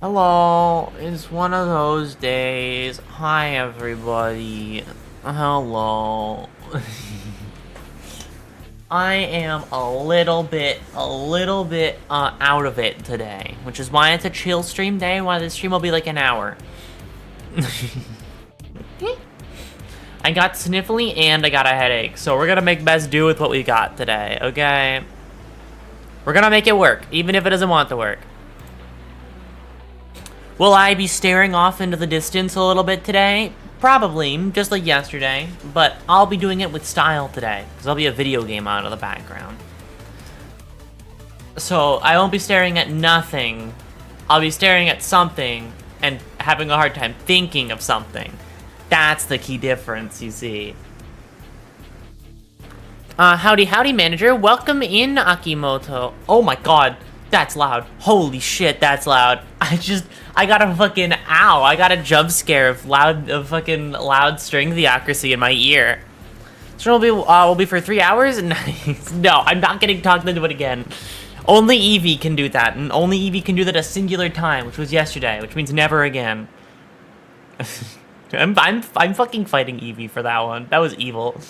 Hello, it's one of those days. Hi, everybody. Hello. I am a little bit out of it today, which is why it's a chill stream day, why this stream will be like an hour. I got sniffly and I got a headache, so we're gonna make best do with what we got today, okay? We're gonna make it work, even if it doesn't want to work. Will I be staring off into the distance a little bit today? Probably, just like yesterday, but I'll be doing it with style today, because there'll be a video game on in the background. So, I won't be staring at nothing. I'll be staring at something and having a hard time thinking of something. That's the key difference, you see. Howdy, manager. Welcome in, Akimoto. Oh my god. That's loud. Holy shit, that's loud. I got a fucking ow. I got a jump scare of fucking loud string theocracy in my ear. So will be for 3 hours? Nice. No, I'm not getting talked into it again. Only Eevee can do that, and only Eevee can do that a singular time, which was yesterday, which means never again. I'm fucking fighting Eevee for that one. That was evil.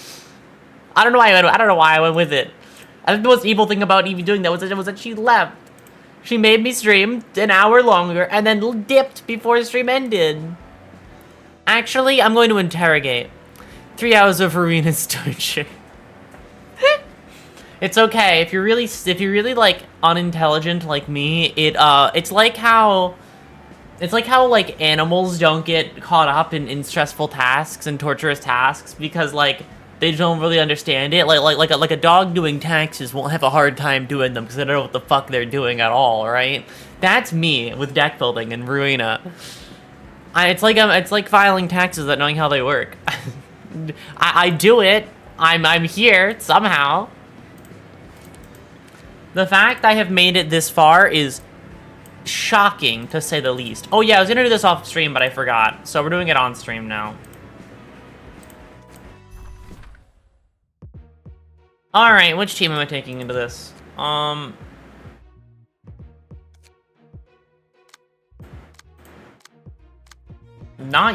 I don't know why I went with it. I think the most evil thing about Eevee doing that was that she left. She made me stream an hour longer and then dipped before the stream ended. Actually, I'm going to interrogate. 3 hours of Ruina's torture. It's okay if you're really like unintelligent like me. It's like how like animals don't get caught up in stressful tasks and torturous tasks because like they don't really understand it. Like a dog doing taxes won't have a hard time doing them because they don't know what the fuck they're doing at all, right? That's me with deck building and Ruina. It's like filing taxes without knowing how they work. I do it. I'm here somehow. The fact I have made it this far is shocking, to say the least. Oh yeah, I was gonna do this off stream, but I forgot. So we're doing it on stream now. Alright, which team am I taking into this? Not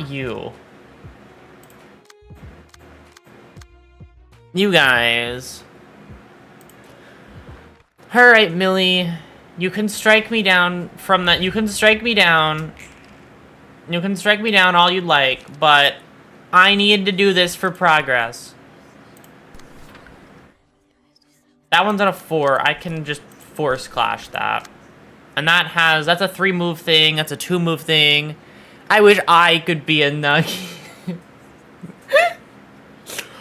you. You guys. Alright, Millie. You can strike me down from that. You can strike me down. You can strike me down all you'd like, but I need to do this for progress. That one's on a 4. I can just force clash that. And that's a 3 move thing. That's a 2 move thing. I wish I could be a Nugget.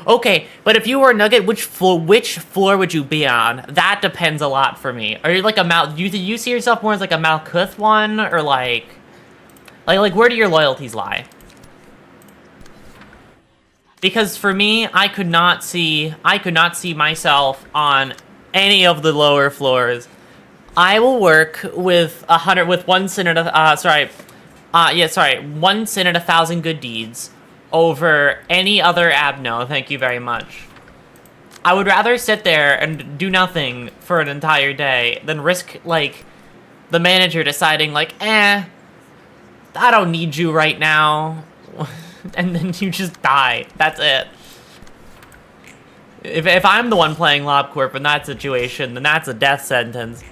Okay, but if you were a Nugget, which floor would you be on? That depends a lot for me. Are you like a do you see yourself more as like a Malkuth one, or like where do your loyalties lie? Because for me, I could not see myself on any of the lower floors. I will work with 1 sin and 1 sin and 1,000 good deeds over any other Abno, thank you very much. I would rather sit there and do nothing for an entire day than risk, like, the manager deciding, like, I don't need you right now. And then you just die. That's it. If I'm the one playing LobCorp in that situation, then that's a death sentence.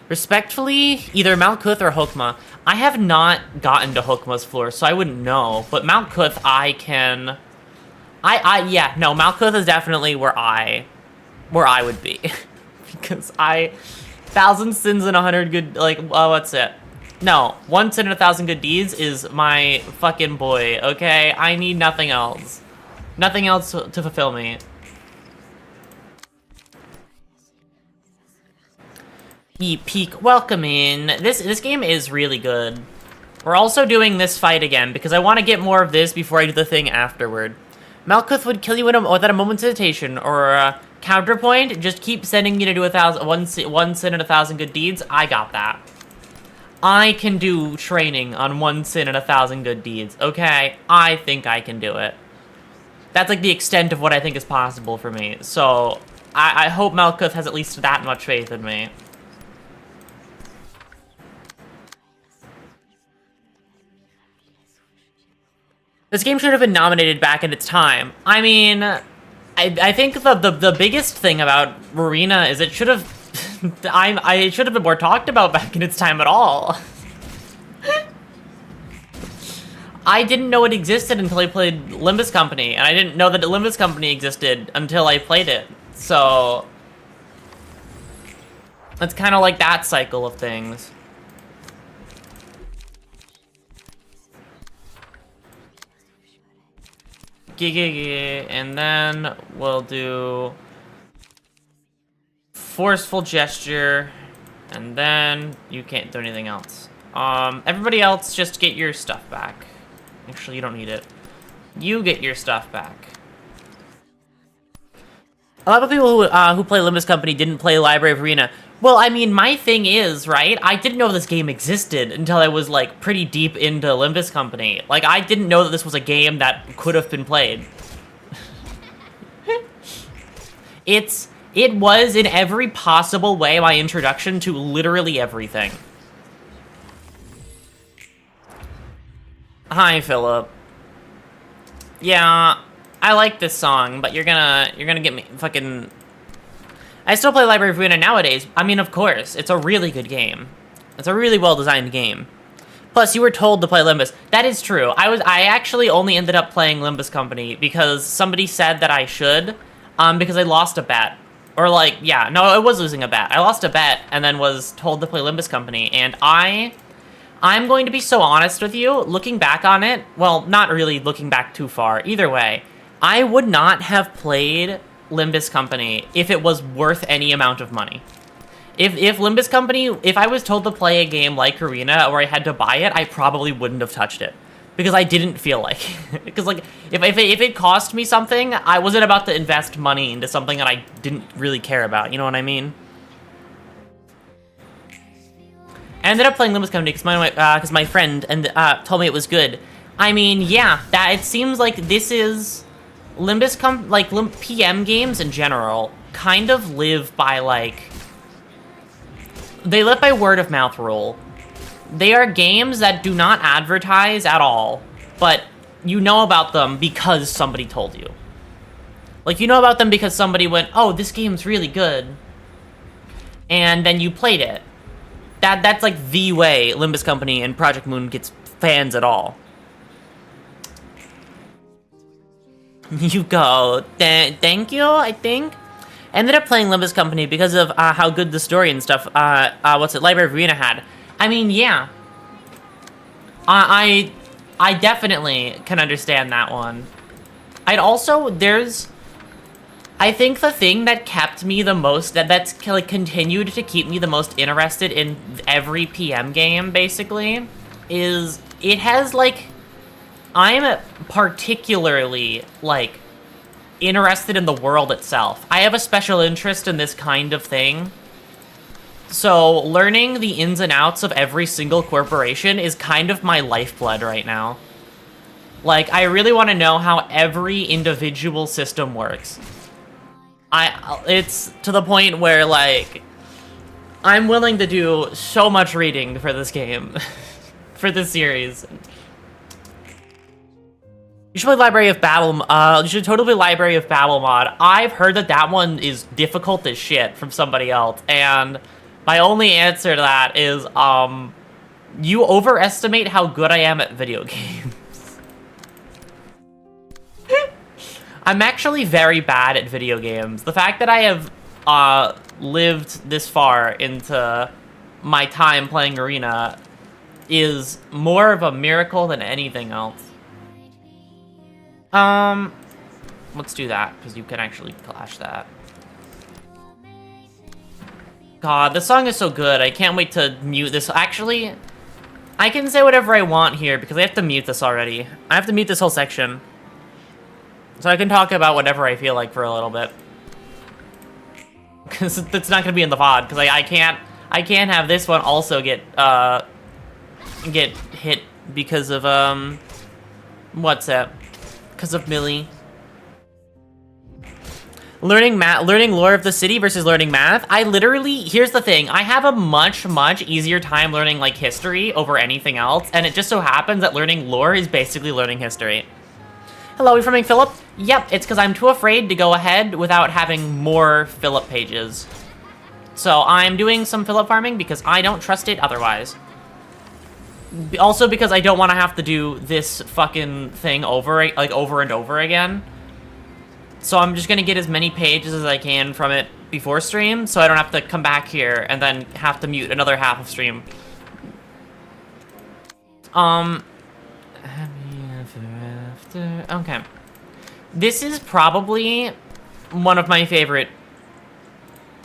Respectfully, either Malkuth or Hokma. I have not gotten to Hokma's floor, so I wouldn't know. But Malkuth, I can... yeah, no, Malkuth is definitely where I would be. Because 1,000 sins and 100 good, like, what's it? No, 1 sin and 1,000 good deeds is my fucking boy, okay? I need nothing else. Nothing else to fulfill me. Peak, welcome in. This game is really good. We're also doing this fight again, because I want to get more of this before I do the thing afterward. Malkuth would kill you without a moment's hesitation, or counterpoint, just keep sending you to do 1 sin and 1,000 good deeds. I got that. I can do training on 1 sin and 1,000 good deeds, okay? I think I can do it. That's like the extent of what I think is possible for me. So, I hope Malkuth has at least that much faith in me. This game should have been nominated back in its time. I mean, I think the biggest thing about RUINA is it should have it should have been more talked about back in its time at all. I didn't know it existed until I played Limbus Company, and I didn't know that Limbus Company existed until I played it. So it's kind of like that cycle of things. And then we'll do forceful gesture, and then you can't do anything else. Everybody else, just get your stuff back. Actually, you don't need it. You get your stuff back. A lot of people who play Limbus Company didn't play Library of RUINA. Well, I mean, my thing is, right, I didn't know this game existed until I was, like, pretty deep into Limbus Company. Like, I didn't know that this was a game that could have been played. It was, in every possible way, my introduction to literally everything. Hi, Philip. Yeah, I like this song, but you're gonna get me fucking... I still play Library of RUINA nowadays. I mean, of course, it's a really good game. It's a really well-designed game. Plus, you were told to play Limbus. That is true. I actually only ended up playing Limbus Company because somebody said that I should, because I lost a bet. Or like, yeah, no, I was losing a bet. I lost a bet and then was told to play Limbus Company, and I'm going to be so honest with you, looking back on it, well, not really looking back too far, either way, I would not have played Limbus Company if it was worth any amount of money. If Limbus Company, if I was told to play a game like RUINA where I had to buy it, I probably wouldn't have touched it. Because I didn't feel like it. Because, like, if it cost me something, I wasn't about to invest money into something that I didn't really care about, you know what I mean? I ended up playing Limbus Company because my friend told me it was good. I mean, yeah, it seems like this is... PM games in general kind of live by, like... They live by word-of-mouth rule. They are games that do not advertise at all, but you know about them because somebody told you. Like, you know about them because somebody went, oh, this game's really good. And then you played it. That's like the way Limbus Company and Project Moon gets fans at all. You go. Thank you, I think. I ended up playing Limbus Company because of how good the story and stuff, Library of RUINA had. I mean, yeah. I definitely can understand that one. I think the thing that kept me the most, that's like continued to keep me the most interested in every PM game, basically, is it has, like, I'm particularly, like, interested in the world itself. I have a special interest in this kind of thing. So, learning the ins and outs of every single corporation is kind of my lifeblood right now. Like, I really want to know how every individual system works. It's to the point where, like, I'm willing to do so much reading for this game. For this series. You should play Library of Battle, you should totally play Library of Battle mod. I've heard that one is difficult as shit from somebody else, and my only answer to that is, you overestimate how good I am at video games. I'm actually very bad at video games. The fact that I have, lived this far into my time playing RUINA is more of a miracle than anything else. Let's do that, because you can actually clash that. God, this song is so good. I can't wait to mute this. Actually, I can say whatever I want here, because I have to mute this already. I have to mute this whole section. So I can talk about whatever I feel like for a little bit. Because it's not going to be in the VOD, because I can't have this one also get hit because of, what's that? Because of Millie. Learning lore of the city versus learning math. Here's the thing. I have a much easier time learning, like, history over anything else, and it just so happens that learning lore is basically learning history. Hello, we from Philip? Yep, it's because I'm too afraid to go ahead without having more Philip pages. So I'm doing some Philip farming because I don't trust it otherwise. Also because I don't want to have to do this fucking thing over and over again. So I'm just gonna get as many pages as I can from it before stream, so I don't have to come back here and then have to mute another half of stream. Okay. This is probably one of my favorite,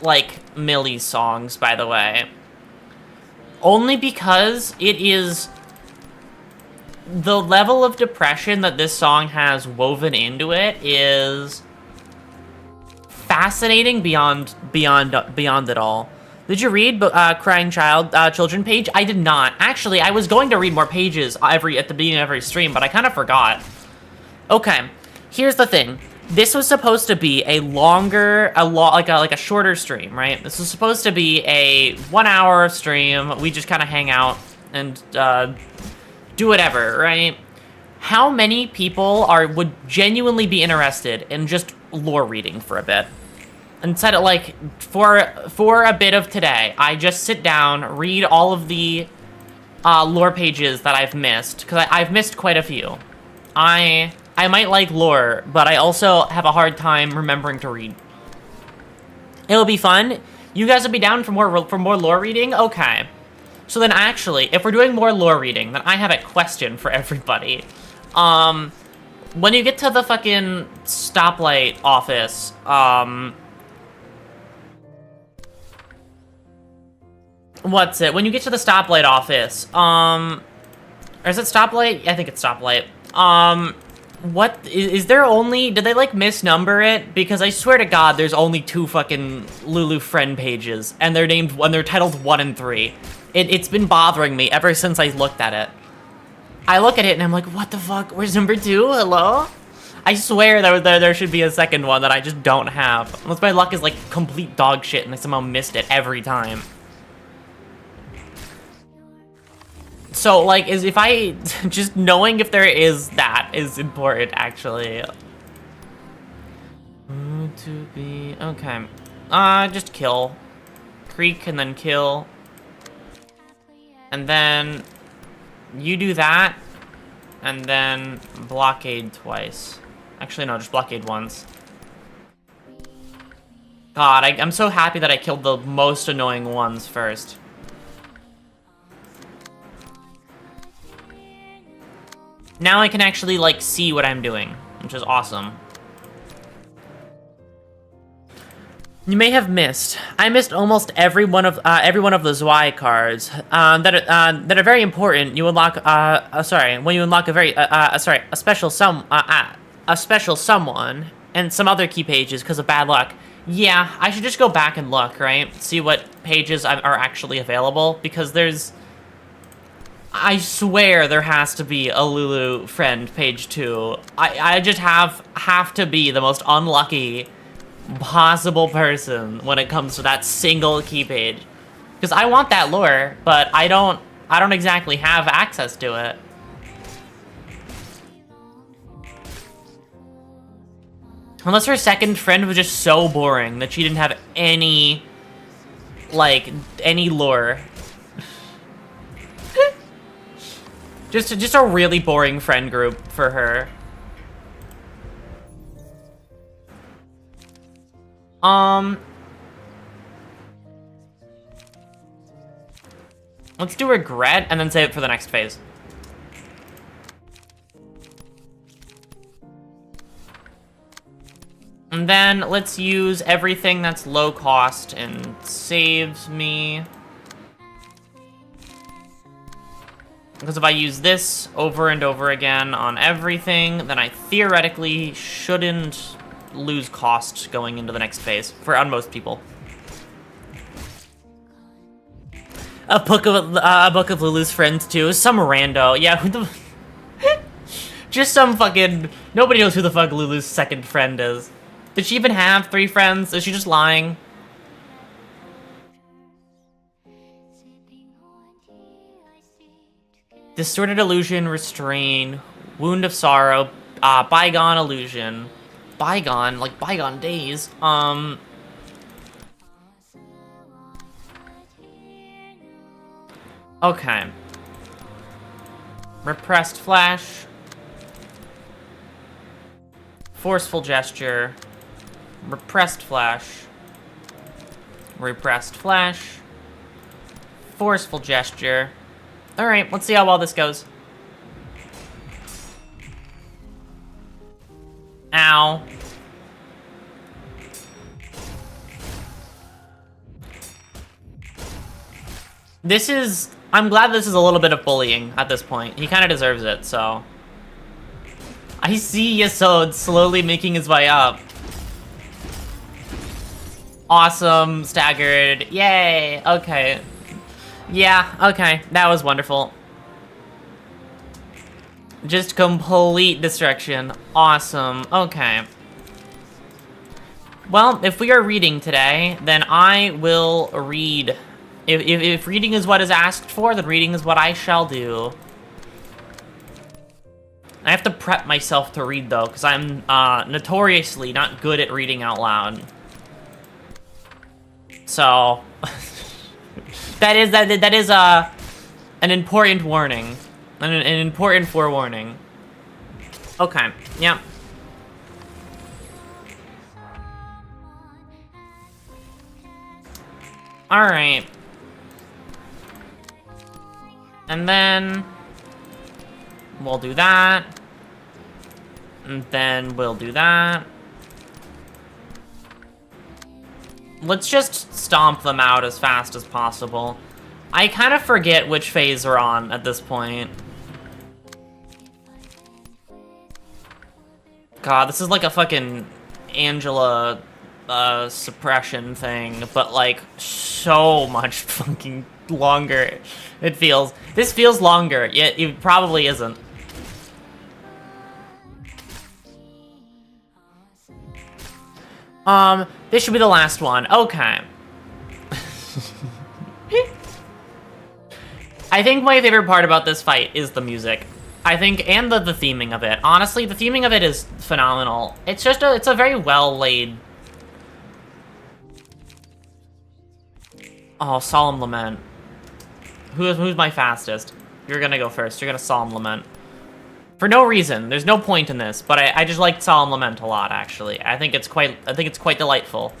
like, Millie songs, by the way. Only because it is... the level of depression that this song has woven into it is... fascinating beyond it all. Did you read Crying Children page? I did not. Actually, I was going to read more pages at the beginning of every stream, but I kind of forgot. Okay, here's the thing. This was supposed to be a longer, like a shorter stream, right? This was supposed to be a 1 hour stream. We just kind of hang out and do whatever, right? How many people would genuinely be interested in just lore reading for a bit? Instead of, like, for a bit of today, I just sit down, read all of the lore pages that I've missed, because I've missed quite a few. I might like lore, but I also have a hard time remembering to read. It'll be fun. You guys will be down for more lore reading? Okay. So then actually, if we're doing more lore reading, then I have a question for everybody. When you get to the fucking stoplight office, what's it? When you get to the stoplight office, or is it stoplight? I think it's stoplight. What, is there only, did they, like, misnumber it? Because I swear to God, there's only 2 fucking Lulu friend pages, and they're titled 1 and 3. It's been bothering me ever since I looked at it. I look at it and I'm like, what the fuck? Where's number 2? Hello? I swear there should be a second one that I just don't have. Unless my luck is, like, complete dog shit and I somehow missed it every time. So, like, just knowing if there is that is important, actually. To be, okay. Just kill. Creek and then kill. And then you do that, and then blockade twice. Actually, no, just blockade once. God, I'm so happy that I killed the most annoying ones first. Now I can actually, like, see what I'm doing, which is awesome. You may have missed. I missed almost every one of the Zwei cards that are very important. You unlock when you unlock a special someone and some other key pages because of bad luck. Yeah, I should just go back and look, right? See what pages are actually available, because I swear there has to be a Lulu friend page 2. I just have to be the most unlucky possible person when it comes to that single key page. Because I want that lore, but I don't exactly have access to it. Unless her second friend was just so boring that she didn't have any lore. Just a really boring friend group for her. Let's do regret and then save it for the next phase. And then let's use everything that's low cost and saves me. Because if I use this over and over again on everything, then I theoretically shouldn't lose cost going into the next phase on most people. A book of Lulu's friends too. Some rando. Yeah, who the just some fucking nobody knows who the fuck Lulu's second friend is. Did she even have 3 friends? Is she just lying? Distorted illusion, restrain, wound of sorrow, bygone illusion. Bygone? Like bygone days? Okay. Repressed flash. Forceful gesture. Repressed flash. Repressed flash. Forceful gesture. Alright, let's see how well this goes. Ow. This is... I'm glad this is a little bit of bullying at this point. He kind of deserves it, so... I see Yasod slowly making his way up. Awesome, staggered, yay, okay. Yeah, okay, that was wonderful. Just complete destruction, awesome, okay. Well, if we are reading today, then I will read. If reading is what is asked for, then reading is what I shall do. I have to prep myself to read, though, because I'm notoriously not good at reading out loud. So, that is an important warning. An important forewarning. Okay, yeah. Alright. And then... we'll do that. And then we'll do that. Let's just stomp them out as fast as possible. I kind of forget which phase we're on at this point. God, this is like a fucking Angela suppression thing, but like so much fucking longer it feels. This feels longer, yet it probably isn't. This should be the last one. Okay. I think my favorite part about this fight is the music. I think, and the theming of it. Honestly, the theming of it is phenomenal. It's just it's a very well laid... Oh, Solemn Lament. Who's my fastest? You're gonna go first. You're gonna Solemn Lament. For no reason. There's no point in this, but I just like Solemn Lament a lot, actually. I think it's quite delightful.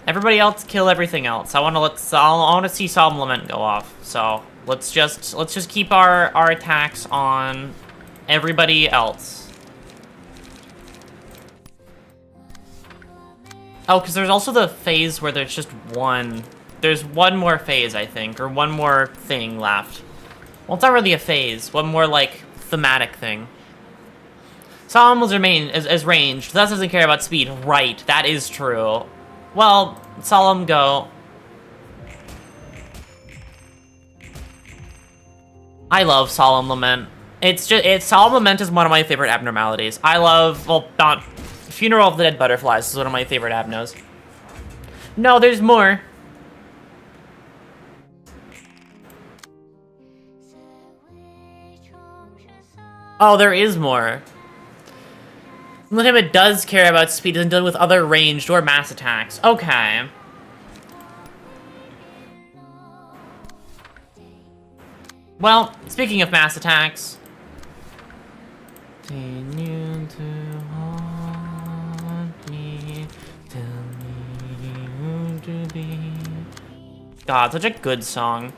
Everybody else kill everything else. I want to see Solemn Lament go off. So, let's just keep our attacks on everybody else. Oh, because there's also the phase where there's just one. There's one more phase, I think, or one more thing left. Well, it's not really a phase. One more, like, thematic thing. Solemn will remain as ranged. Thus doesn't care about speed. Right, that is true. Well, Solemn go. I love Solemn Lament. Solemn Lament is one of my favorite abnormalities. I love, well, not... Funeral of the Dead Butterflies is one of my favorite abnos. No, there's more. Oh, there is more. Limit does care about speed and deal with other ranged or mass attacks. Okay. Well, speaking of mass attacks. Continue to haunt me, tell me who to be. God, such a good song.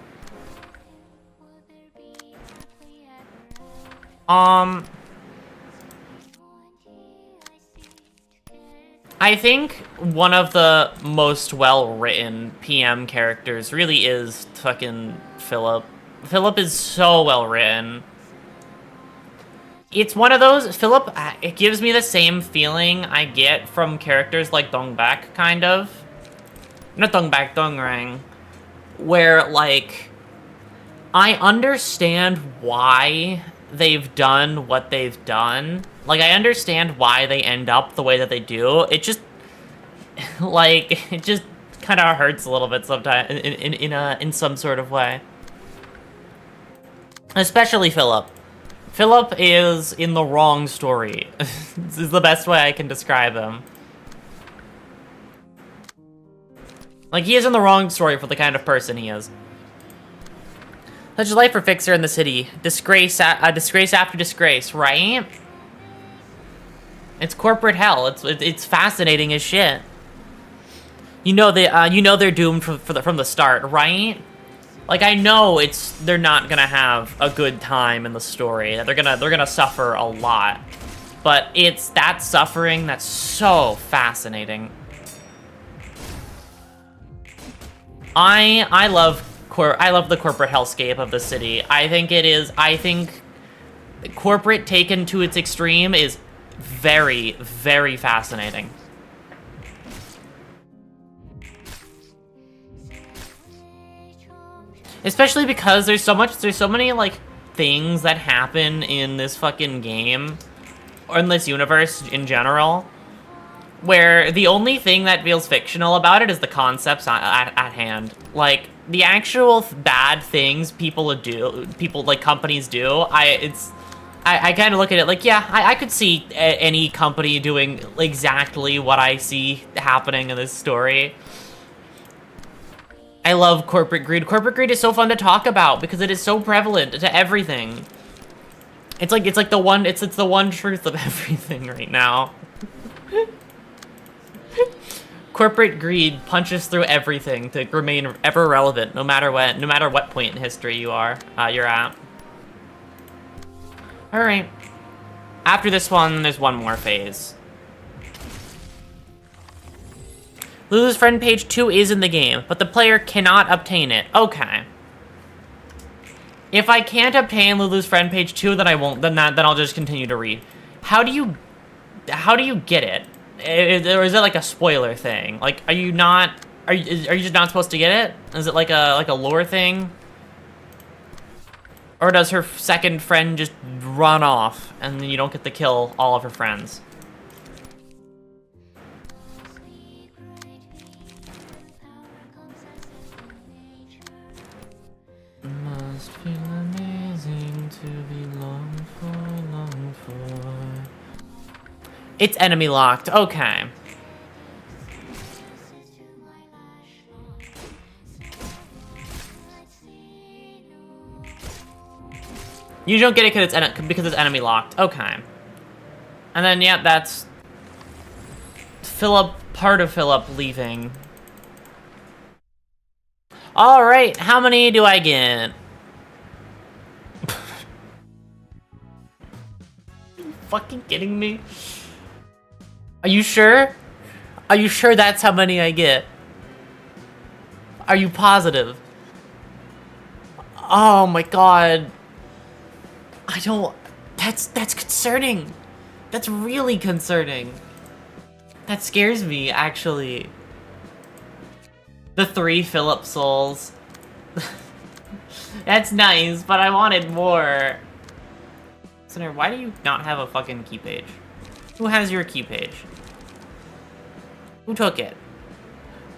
I think one of the most well-written PM characters really is fucking Philip. Philip is so well-written. It's one of those, Philip, it gives me the same feeling I get from characters like Dongbak, kind of. Not Dongbak, Dongrang. Where, like, I understand why they've done what they've done. Like, I understand why they end up the way that they do. It just, like, it just kind of hurts a little bit sometimes, in some sort of way. Especially Philip. Philip is in the wrong story. This is the best way I can describe him. Like, he is in the wrong story for the kind of person he is. Such a life for Fixer in the city. Disgrace after disgrace, right? It's corporate hell. It's fascinating as shit. You know they're doomed from the start, right? Like, I know they're not gonna have a good time in the story. They're gonna suffer a lot. But it's that suffering that's so fascinating. I love the corporate hellscape of the city. I think corporate taken to its extreme is very, very fascinating. Especially because there's so many like things that happen in this fucking game or in this universe in general, where the only thing that feels fictional about it is the concepts at hand. Like, the actual bad things companies do, I kind of look at it like, yeah, I could see any company doing exactly what I see happening in this story. I love corporate greed. Corporate greed is so fun to talk about because it is so prevalent to everything. It's the one truth of everything right now. Corporate greed punches through everything to remain ever relevant, no matter what point in history you're at. All right. After this one, there's one more phase. Lulu's friend page 2 is in the game, but the player cannot obtain it. Okay. If I can't obtain Lulu's friend page 2, then I won't. Then I'll just continue to read. How do you get it? Or is it like a spoiler thing? Like, are you just not supposed to get it? Is it like a lore thing? Or does her second friend just run off and then you don't get to kill all of her friends? Must feel amazing to be longed for. It's enemy locked. Okay. You don't get it because it's enemy locked. Okay. And then, yeah, that's part of Philip leaving. All right, how many do I get? Are you fucking kidding me? Are you sure? Are you sure that's how many I get? Are you positive? Oh my god. I don't... That's concerning. That's really concerning. That scares me, actually. The 3 Philip souls. That's nice, but I wanted more. Sinner, why do you not have a fucking key page? Who has your key page? Who took it?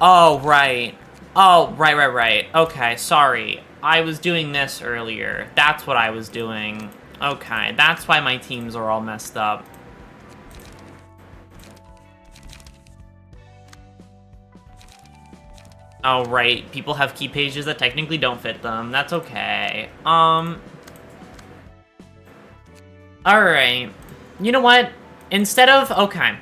Oh, right. Oh, right. Okay, sorry. I was doing this earlier. That's what I was doing. Okay, that's why my teams are all messed up. Oh, right. People have key pages that technically don't fit them. That's okay. Alright. You know what? Instead of... Okay.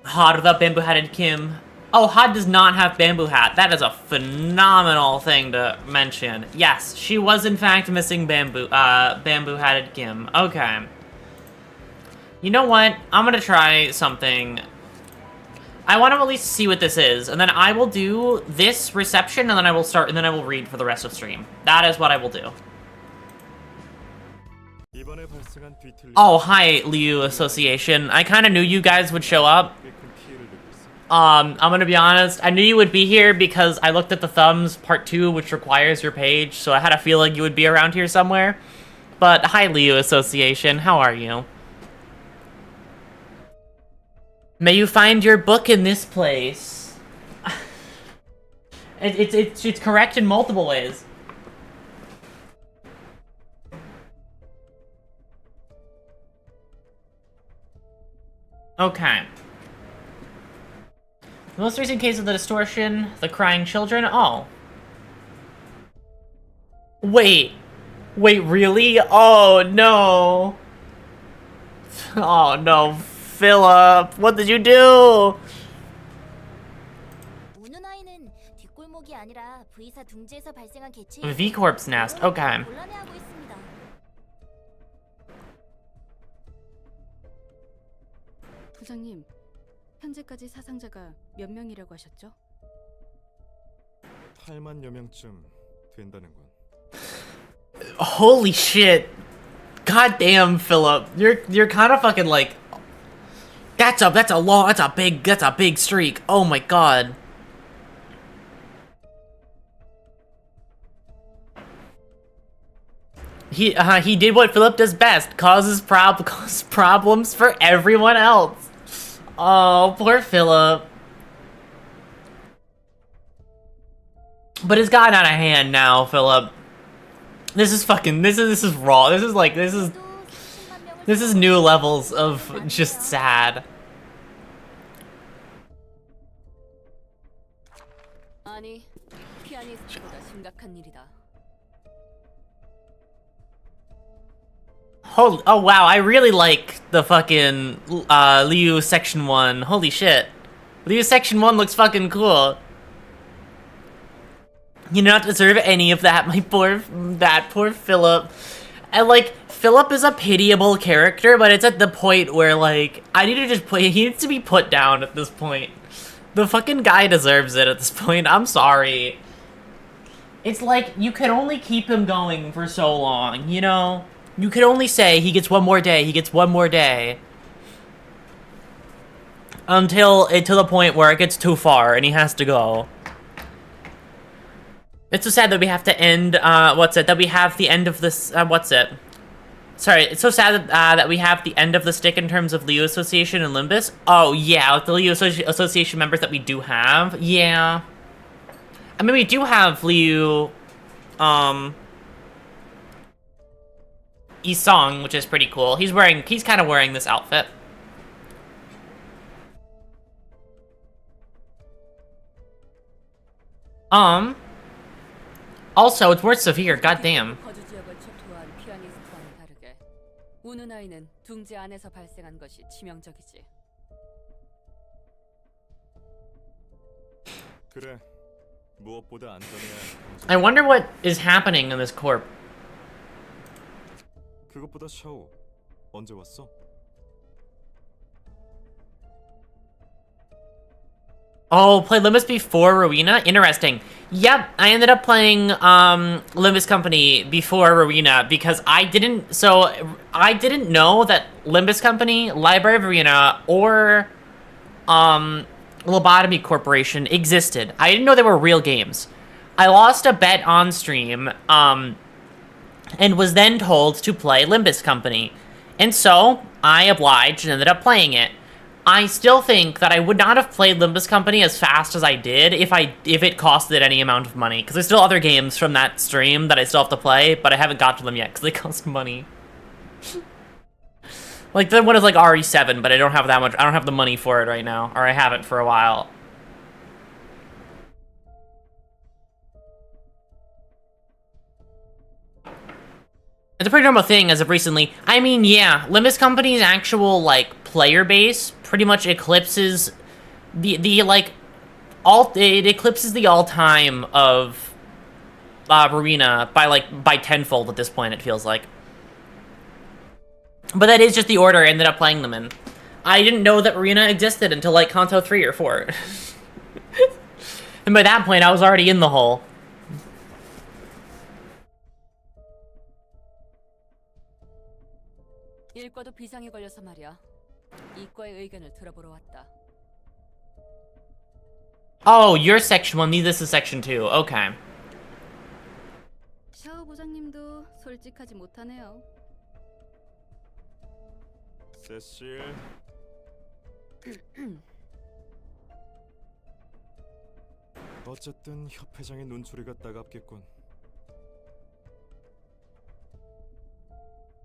Hod without bamboo-hatted Kim. Oh, Hod does not have bamboo hat. That is a phenomenal thing to mention. Yes, she was in fact missing bamboo-hatted Kim. Okay. You know what? I'm gonna try something. I want to at least see what this is, and then I will do this reception, and then I will read for the rest of stream. That is what I will do. Oh, hi, Liu Association. I kind of knew you guys would show up. I'm gonna be honest, I knew you would be here because I looked at the thumbs part 2, which requires your page, so I had a feeling you would be around here somewhere. But hi, Liu Association, how are you? May you find your book in this place. It's correct in multiple ways. Okay. The most recent case of the distortion, the crying children. Oh. Wait. Wait, really? Oh, no. Oh, no. Philip, what did you do? V-Corp's nest. Okay. 부장님, 현재까지 사상자가 몇 명이라고 하셨죠? 8만여 명쯤 된다는군. Holy shit. God damn, Philip. You're kind of fucking like that's a big streak. Oh my god. He did what Philip does best, causes problems for everyone else. Oh, poor Philip. But it's gotten out of hand now, Philip. This is raw. This is new levels of just sad. 아니, 피아니스트보다 심각한 일이다. Oh wow, I really like the fucking Liu Section 1. Holy shit. Liu Section 1 looks fucking cool. You do not deserve any of that, poor Philip. And like, Philip is a pitiable character, but it's at the point where like, he needs to be put down at this point. The fucking guy deserves it at this point, I'm sorry. It's like, you can only keep him going for so long, you know? You could only say, he gets one more day, he gets one more day. Until the point where it gets too far and he has to go. It's so sad that we have to end, that we have the end of this, Sorry, it's so sad that we have the end of the stick in terms of Liu Association and Limbus. Oh, yeah, like the Liu Association members that we do have. Yeah. I mean, we do have Liu, Isong, which is pretty cool. He's kind of wearing this outfit. Also, it's more severe, goddamn. I wonder what is happening in this corp. 그것보다 샤오 언제 왔어? Oh, played Limbus before Ruina? Interesting. Yep, I ended up playing Limbus Company before Ruina because I didn't know that Limbus Company, Library of Ruina, or Lobotomy Corporation existed. I didn't know they were real games. I lost a bet on stream, and was then told to play Limbus Company. And so, I obliged and ended up playing it. I still think that I would not have played Limbus Company as fast as I did if it costed any amount of money. Because there's still other games from that stream that I still have to play, but I haven't got to them yet because they cost money. Like, the one is like RE7, but I don't have that much. I don't have the money for it right now, or I haven't for a while. It's a pretty normal thing as of recently. I mean, yeah, Limbus Company's actual, like, player base pretty much eclipses it eclipses the all-time of Ruina by tenfold at this point, it feels like. But that is just the order I ended up playing them in. I didn't know that Ruina existed until, like, Kanto 3 or 4. And by that point, I was already in the hole. 일과도 비상이 걸려서 말이야. 이과의 의견을 들어보러 왔다. Oh, you're section 1, this is section 2. Okay. 샤오 부장님도 솔직하지 못하네요. 세실. 어쨌든 협회장의 눈초리가 따갑겠군.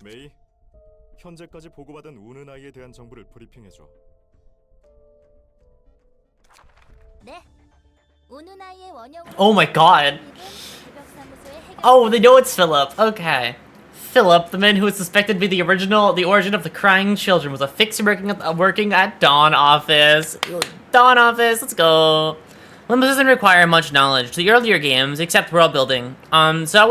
메이, 현재까지 보고받은 우는 아이에 대한 정보를 브리핑해줘. Oh my god. Oh, they know it's Philip. Okay. Philip, the man who is suspected to be the origin of the crying children, was a fixer working at Dawn office. Dawn office, let's go. Limbus doesn't require much knowledge. The earlier games, except world building. So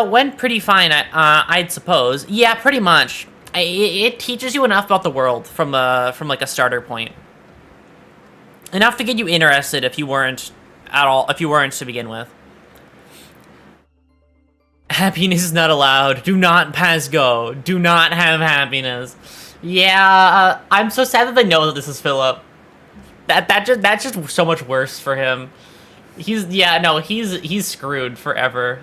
it went pretty fine, I'd suppose. Yeah, pretty much. It teaches you enough about the world from like a starter point. Enough to get you interested if you weren't to begin with. Happiness is not allowed. Do not pass go. Do not have happiness. Yeah, I'm so sad that they know that this is Philip. That's just so much worse for him. He's screwed forever.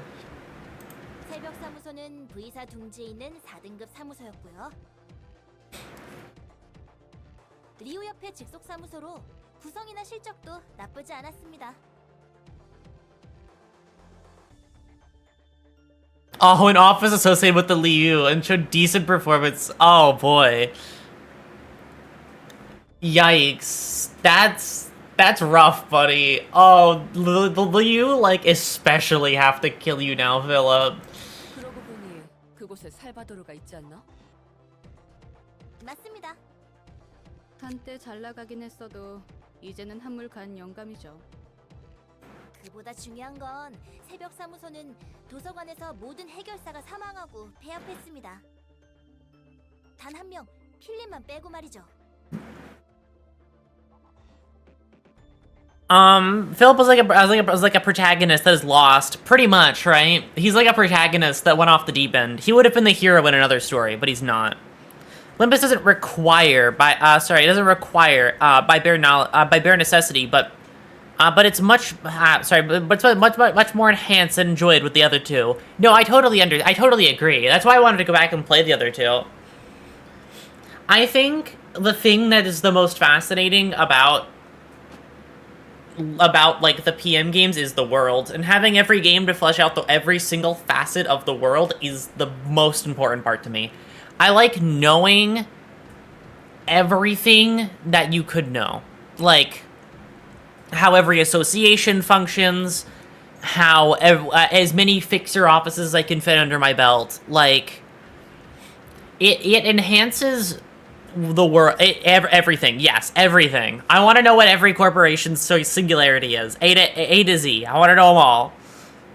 Oh, an office associated with the Liu and showed decent performance. Oh boy. Yikes. That's rough, buddy. Oh, the Liu, like, especially have to kill you now, Philip. 그러고 보니 그곳에 살바도르가 있지 않나? 맞습니다. 한때 잘 나가긴 했어도 이제는 한물 간 영감이죠. 그보다 중요한 건 새벽 사무소는 도서관에서 모든 해결사가 사망하고 폐업했습니다. 단 한 명, 필립만 빼고 말이죠. Philip was like a protagonist that is lost, pretty much, right? He's like a protagonist that went off the deep end. He would have been the hero in another story, but he's not. Limbus doesn't require by bare necessity, but it's much much more enhanced and enjoyed with the other two. No, I totally agree. That's why I wanted to go back and play the other two. I think the thing that is the most fascinating about like the PM games is the world, and having every game to flesh out every single facet of the world is the most important part to me. I like knowing everything that you could know, like how every association functions, how as many fixer offices I can fit under my belt. Like it enhances the world, everything. Yes, everything. I want to know what every corporation's singularity is, A to Z. I want to know them all.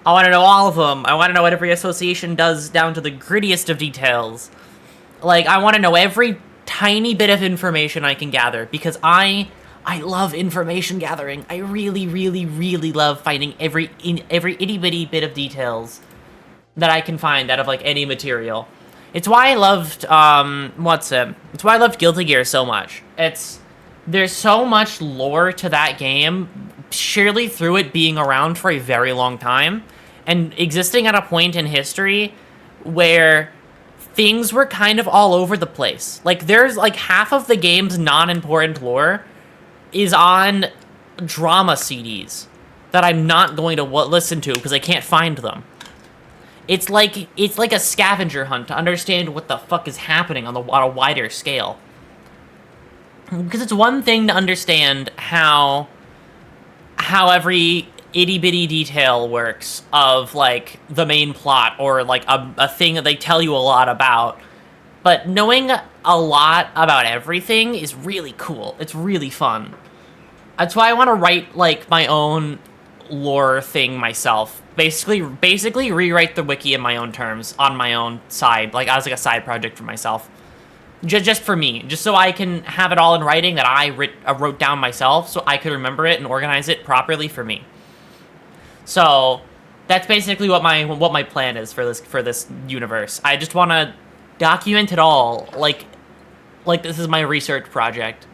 I want to know all of them. I want to know what every association does down to the grittiest of details. Like, I want to know every tiny bit of information I can gather, because I love information gathering. I really, really, really love finding every itty bitty bit of details that I can find out of like any material. It's why I loved It's why I loved Guilty Gear so much. There's so much lore to that game, surely through it being around for a very long time and existing at a point in history where things were kind of all over the place. Like, there's like half of the game's non-important lore is on drama CDs that I'm not going to listen to because I can't find them. It's like a scavenger hunt to understand what the fuck is happening on a wider scale. Because it's one thing to understand how every itty-bitty detail works of, like, the main plot or, like, a thing that they tell you a lot about. But knowing a lot about everything is really cool. It's really fun. That's why I want to write, like, my own lore thing myself. Basically rewrite the wiki in my own terms, on my own side, like as like a side project for myself. Just for me, just so I can have it all in writing that I wrote down myself, so I could remember it and organize it properly for me. So that's basically what my plan is for this universe. I just want to document it all, like this is my research project.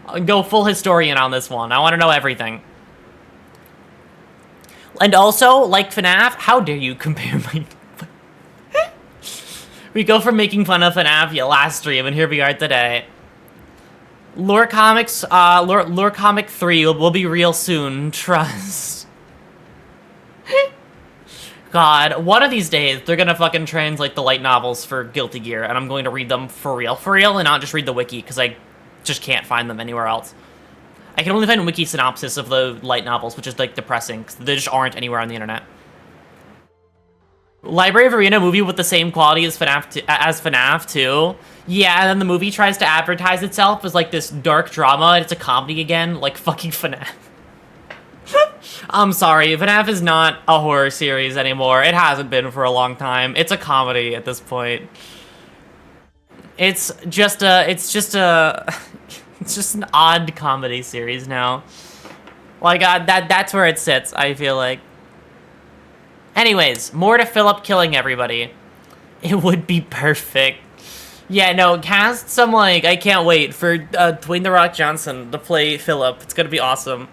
I'll go full historian on this one. I want to know everything. And also, like FNAF, how dare you compare my... We go from making fun of FNAF last stream, and here we are today. Lore Comic 3 will be real soon, trust. God, one of these days, they're gonna fucking translate the light novels for Guilty Gear, and I'm going to read them for real, and not just read the wiki, because I just can't find them anywhere else. I can only find wiki synopsis of the light novels, which is like depressing, because they just aren't anywhere on the internet. Library of Ruina movie with the same quality as FNAF 2. Yeah, and then the movie tries to advertise itself as like this dark drama, and it's a comedy again, like fucking FNAF. I'm sorry, FNAF is not a horror series anymore. It hasn't been for a long time. It's a comedy at this point. It's just an odd comedy series now. Like, that's where it sits, I feel like. Anyways, more to Philip killing everybody. It would be perfect. Yeah, no, cast some, like, I can't wait for Dwayne The Rock Johnson to play Philip. It's gonna be awesome.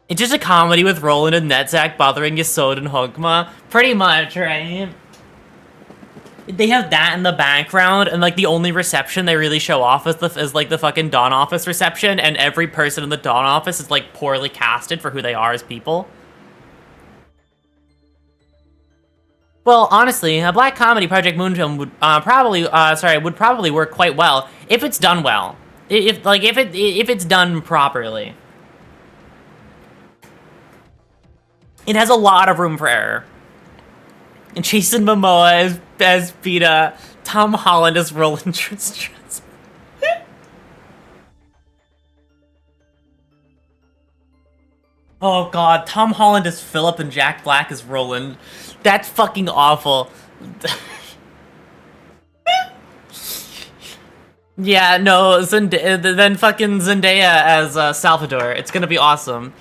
It's just a comedy with Roland and Netzak bothering Yasod and Hogma. Pretty much, right? They have that in the background, and, like, the only reception they really show off is like, the fucking Dawn Office reception, and every person in the Dawn Office is, like, poorly casted for who they are as people. Well, honestly, a black comedy Project Moon film would probably work quite well if it's done well. If it's done properly. It has a lot of room for error. And Jason Momoa as Peta, Tom Holland as Roland Tristram. Oh god, Tom Holland as Philip and Jack Black as Roland. That's fucking awful. Yeah, no, then fucking Zendaya as Salvador. It's gonna be awesome.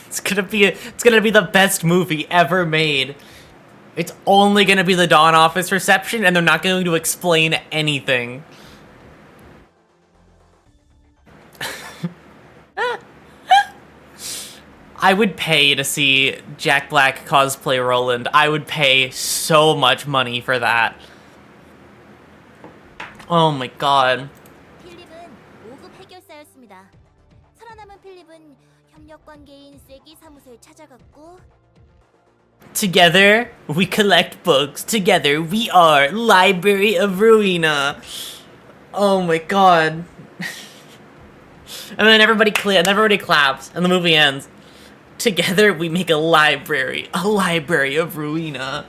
It's gonna be the best movie ever made. It's only gonna be the Dawn Office reception, and they're not going to explain anything. I would pay to see Jack Black cosplay Roland. I would pay so much money for that. Oh my god. 필립은 5급 해결사였습니다. 살아남은 필립은 협력 관계인 쐐기 사무소에 찾아갔고 Together, we collect books. Together, we are Library of Ruina. Oh my god. And then everybody claps, and the movie ends. Together, we make a library of Ruina.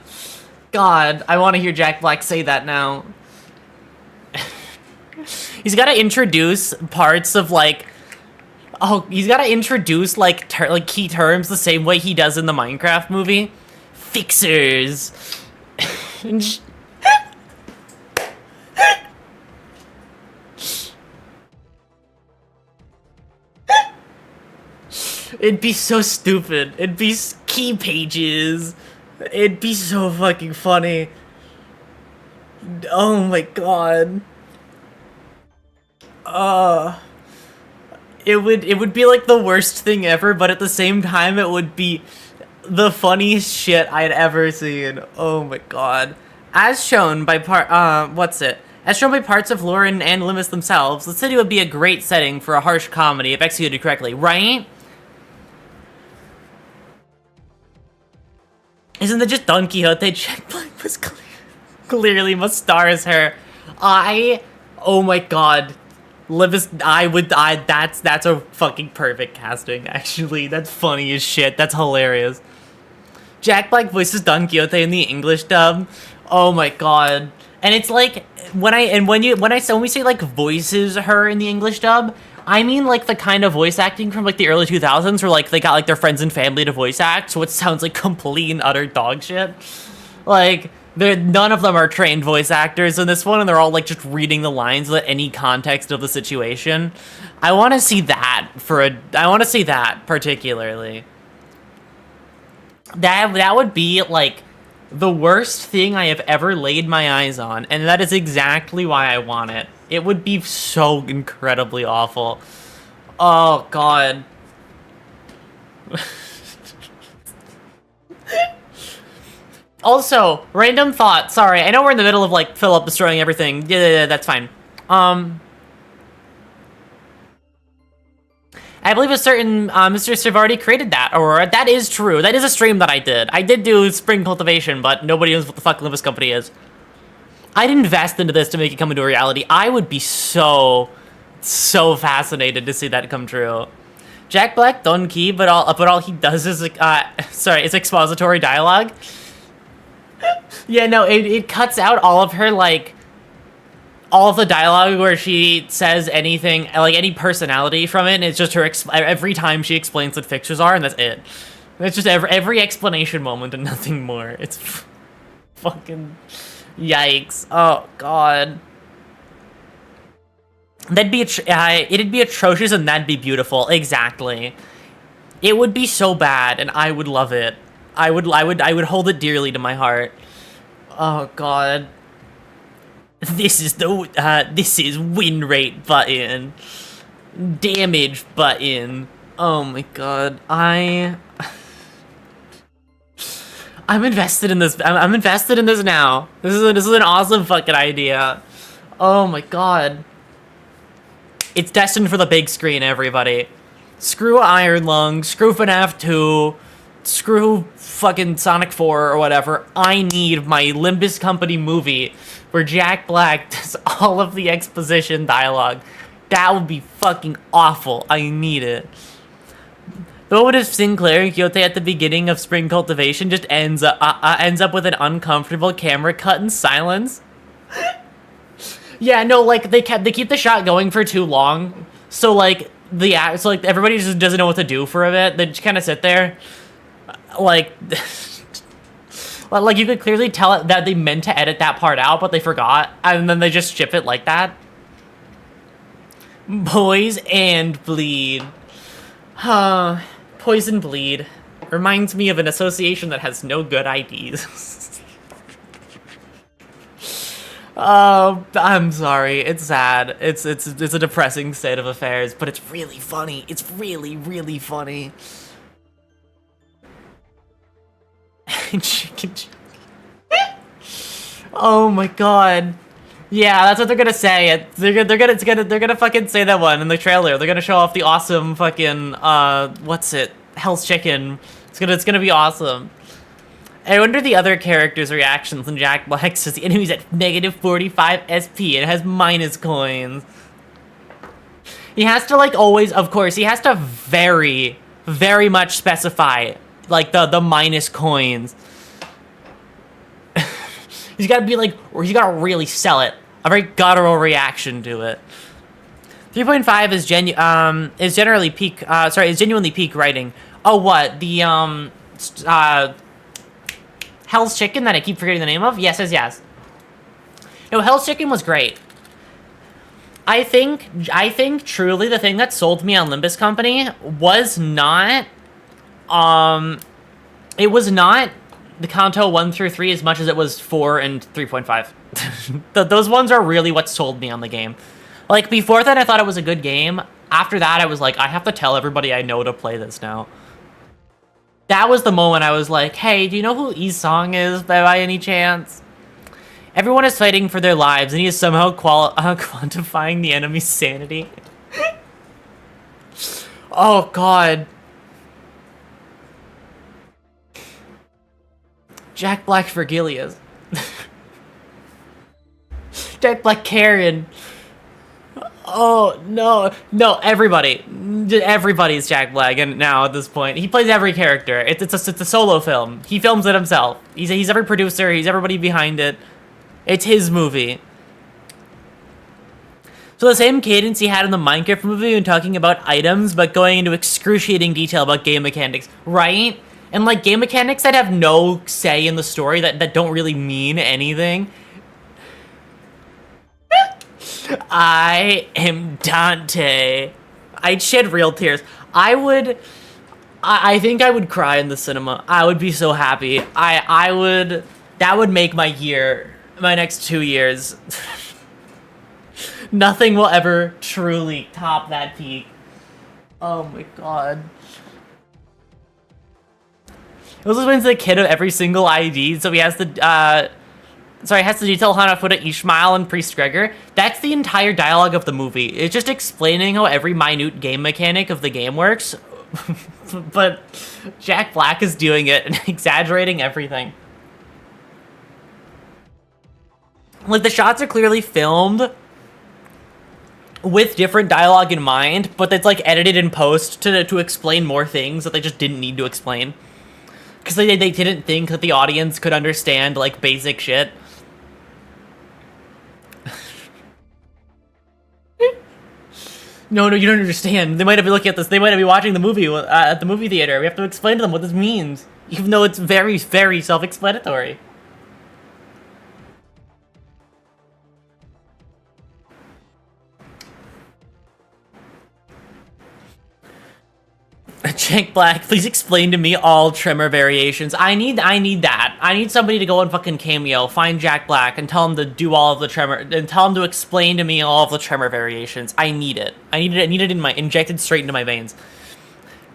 God, I want to hear Jack Black say that now. He's got to introduce parts of, like... Oh, he's got to introduce, like, key terms the same way he does in the Minecraft movie. Fixers. It'd be so stupid. It'd be key pages. It'd be so fucking funny. Oh my god. It would be like the worst thing ever, but at the same time it would be the funniest shit I'd ever seen. Oh my god. As shown by As shown by parts of Lauren and Limus themselves, the city would be a great setting for a harsh comedy if executed correctly, right? Isn't it just Don Quixote? Jack Black was clearly must star as her. Oh my god. That's a fucking perfect casting, actually. That's funny as shit. That's hilarious. Jack Black voices Don Quixote in the English dub. Oh my god. And it's like, when we say like voices her in the English dub, I mean like the kind of voice acting from like the early 2000s where like they got like their friends and family to voice act, so it sounds like complete and utter dog shit. Like, none of them are trained voice actors in this one, and they're all like just reading the lines without any context of the situation. I want to see that particularly. That would be like the worst thing I have ever laid my eyes on, and that is exactly why I want it. It would be so incredibly awful. Oh god. Also, random thought. Sorry, I know we're in the middle of like Philip destroying everything. Yeah, that's fine. I believe a certain Mr. Suriv created that, Aurora. That is true. That is a stream that I did. I did do spring cultivation, but nobody knows what the fuck Limbus Company is. I'd invest into this to make it come into reality. I would be so fascinated to see that come true. Jack Black don't key, but all he does is it's expository dialogue. Yeah, no, it cuts out all of her like all of the dialogue where she says anything, like any personality from it, and it's just her every time she explains what fixtures are, and that's it. It's just every explanation moment and nothing more. It's fucking yikes. Oh god. That'd be it'd be atrocious and that'd be beautiful. Exactly. It would be so bad and I would love it. I would hold it dearly to my heart. Oh god. This is win rate button. Damage button. Oh my god. I'm invested in this. I'm invested in this now. This is an awesome fucking idea. Oh my god. It's destined for the big screen, everybody. Screw Iron Lung, screw FNAF 2, screw fucking Sonic 4 or whatever. I need my Limbus Company movie where Jack Black does all of the exposition dialogue. That would be fucking awful. I need it. The moment of Sinclair and Kyote at the beginning of Spring Cultivation just ends up with an uncomfortable camera cut in silence. Yeah, no, like they keep the shot going for too long, so like everybody just doesn't know what to do for a bit. They just kind of sit there, like, like you could clearly tell that they meant to edit that part out, but they forgot, and then they just ship it like that. Boys and bleed. Poison bleed reminds me of an association that has no good IDs. I'm sorry. It's sad. It's a depressing state of affairs, but it's really funny. It's really, really funny. Chicken. Oh my god. Yeah, that's what they're gonna say. They're gonna fucking say that one in the trailer. They're gonna show off the awesome fucking what's it? Hell's Chicken. It's gonna be awesome. I wonder the other characters' reactions when Jack Black says the enemy's at negative 45 SP and it has minus coins. He has to like always, of course, he has to very, very much specify like the minus coins. He's gotta be like, or he's gotta really sell it. A very guttural reaction to it. 3.5 is generally peak, is genuinely peak writing. Oh, what? The, Hell's Chicken that I keep forgetting the name of? Yes. No, Hell's Chicken was great. I think truly the thing that sold me on Limbus Company was not, it was not the Kanto 1 through 3 as much as it was 4 and 3.5. Those ones are really what sold me on the game. Like, before that, I thought it was a good game. After that, I was like, I have to tell everybody I know to play this now. That was the moment I was like, hey, do you know who Yi-Song is by any chance? Everyone is fighting for their lives, and he is somehow quantifying the enemy's sanity. Oh, God. Jack Black Vergilius. Jack Black Karen. Oh, no. No, everybody. Everybody's Jack Black, and now at this point, he plays every character. It's a solo film. He films it himself. He's every producer. He's everybody behind it. It's his movie. So the same cadence he had in the Minecraft movie when talking about items, but going into excruciating detail about game mechanics, right? And like game mechanics that have no say in the story, that don't really mean anything. I am Dante. I'd shed real tears. I think I would cry in the cinema. I would be so happy. That would make my year, my next 2 years. Nothing will ever truly top that peak. Oh my god. It also explains the kid of every single ID, so he has to, has to detail Hanafuda, Ishmael, and Priest Gregor. That's the entire dialogue of the movie. It's just explaining how every minute game mechanic of the game works, but Jack Black is doing it and exaggerating everything. Like, the shots are clearly filmed with different dialogue in mind, but it's like edited in post to explain more things that they just didn't need to explain. Because they didn't think that the audience could understand, like, basic shit. No, you don't understand. They might have been looking at this. They might have been watching the movie at the movie theater. We have to explain to them what this means. Even though it's very, very self-explanatory. Jack Black, please explain to me all Tremor variations. I need that. I need somebody to go and fucking cameo, find Jack Black, and tell him to do all of the Tremor, and tell him to explain to me all of the Tremor variations. I need it. I need it injected straight into my veins.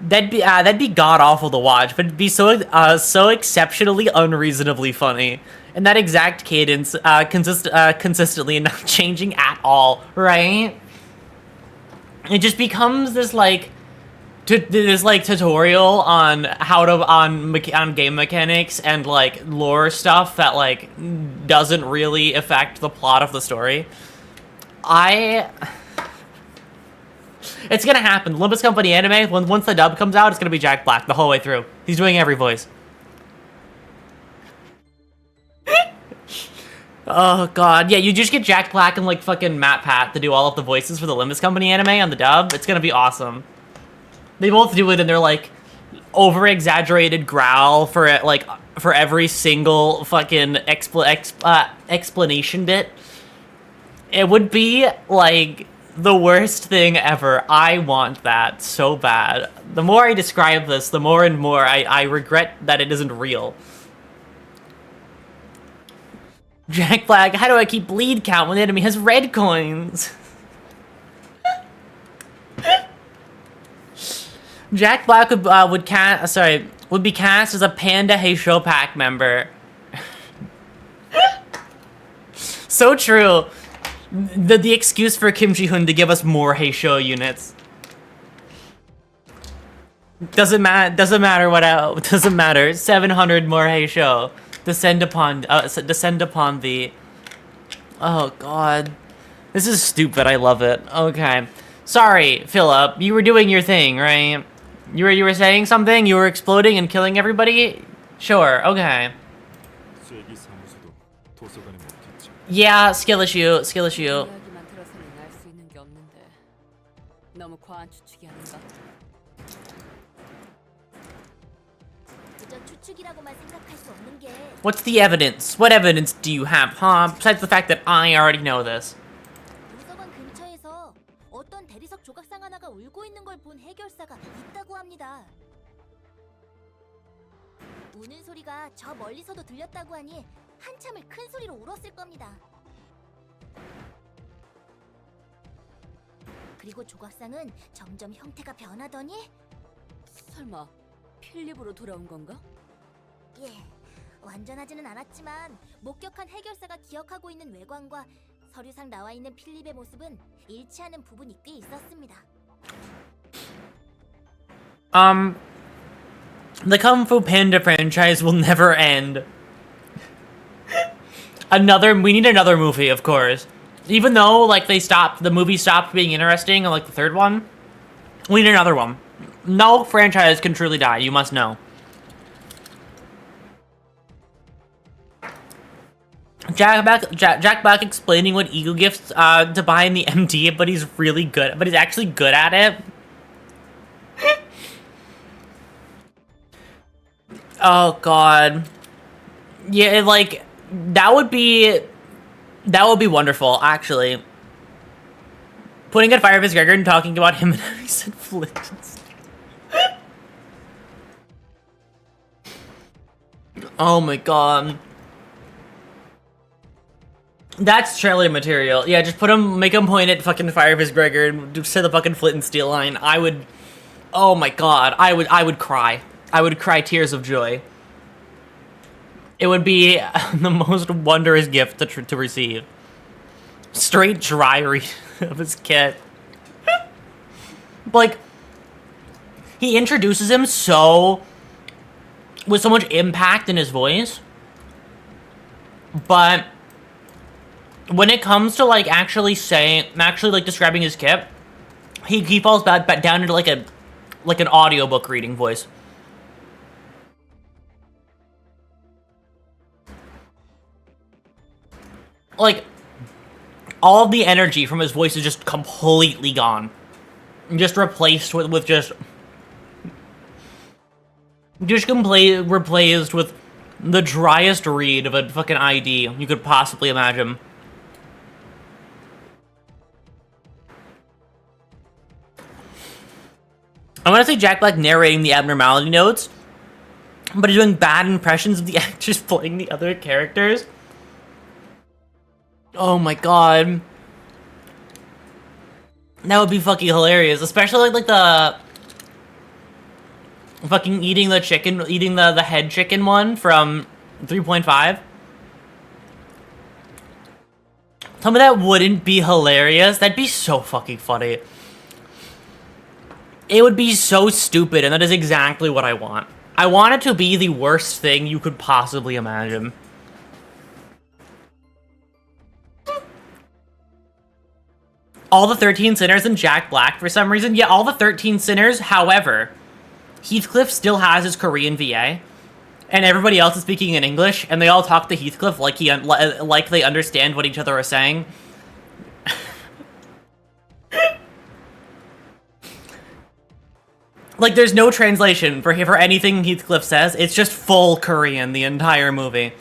That'd be god awful to watch, but it'd be so exceptionally unreasonably funny. And that exact cadence, consistently and not changing at all, right? It just becomes this like tutorial on how to on game mechanics and like lore stuff that like doesn't really affect the plot of the story. It's gonna happen. Olympus Company anime, once the dub comes out, it's gonna be Jack Black the whole way through. He's doing every voice. Oh god, yeah, you just get Jack Black and like fucking Matt Pat to do all of the voices for the Olympus Company anime on the dub. It's gonna be awesome. They both do it in their like over-exaggerated growl for it, like for every single fucking explanation bit. It would be like the worst thing ever. I want that so bad. The more I describe this, the more and more I regret that it isn't real. Jack Black, how do I keep bleed count when the enemy has red coins? Jack Black would be cast as a Panda Heisho Pack member. So true. The excuse for Kim Ji-hoon to give us more Heisho units. Doesn't matter what else. Doesn't matter. 700 more Heisho. Descend upon the. Oh god, this is stupid. I love it. Okay, sorry, Philip. You were doing your thing, right? You were saying something. You were exploding and killing everybody. Sure. Okay. Yeah, skill issue. Skill issue. 이야기만 들어서는 알 수 있는 게 없는데 너무 과한 추측이 아닌가? 그저 추측이라고만 생각할 수 없는 게 What's the evidence? What evidence do you have, huh? Besides the fact that I already know this. 도서관 근처에서 어떤 대리석 조각상 하나가 울고 있는 걸 본 해결사가 있다고 합니다. 우는 소리가 저 멀리서도 들렸다고 하니 한참을 큰 소리로 울었을 겁니다. 그리고 조각상은 점점 형태가 변하더니 설마 필립으로 돌아온 건가? 예, 완전하지는 않았지만 목격한 해결사가 기억하고 있는 외관과 서류상 나와 있는 필립의 모습은 일치하는 부분이 꽤 있었습니다. The Kung Fu Panda franchise will never end. We need another movie, of course. Even though, like, the movie stopped being interesting on, like, the third one, we need another one. No franchise can truly die, you must know. Jack Black explaining what ego gifts to buy in the MD, but he's really good. But he's actually good at it. Oh god. Yeah, like that would be wonderful, actually. Putting at Fire of his Gregor and talking about him and he said Flint. Oh my god. That's trailer material. Yeah, just make him point at fucking Fire of his Gregor and say the fucking Flint and Steel line. Oh my god, I would cry. I would cry tears of joy. It would be the most wondrous gift to receive. Straight dry read of his kit. Like, he introduces him with so much impact in his voice, but when it comes to like actually like describing his kip, he falls back down into like an audiobook reading voice. Like, all of the energy from his voice is just completely gone. Just replaced with just replaced with the driest read of a fucking ID you could possibly imagine. I want to say Jack Black narrating the abnormality notes, but he's doing bad impressions of the actors playing the other characters. Oh my god. That would be fucking hilarious, especially like the fucking eating the head chicken one from 3.5. Tell me that wouldn't be hilarious. That'd be so fucking funny. It would be so stupid, and that is exactly what I want. I want it to be the worst thing you could possibly imagine. All the 13 Sinners and Jack Black for some reason. Yeah, all the 13 Sinners. However, Heathcliff still has his Korean VA, and everybody else is speaking in English, and they all talk to Heathcliff like they understand what each other are saying. Like, there's no translation for anything Heathcliff says. It's just full Korean the entire movie,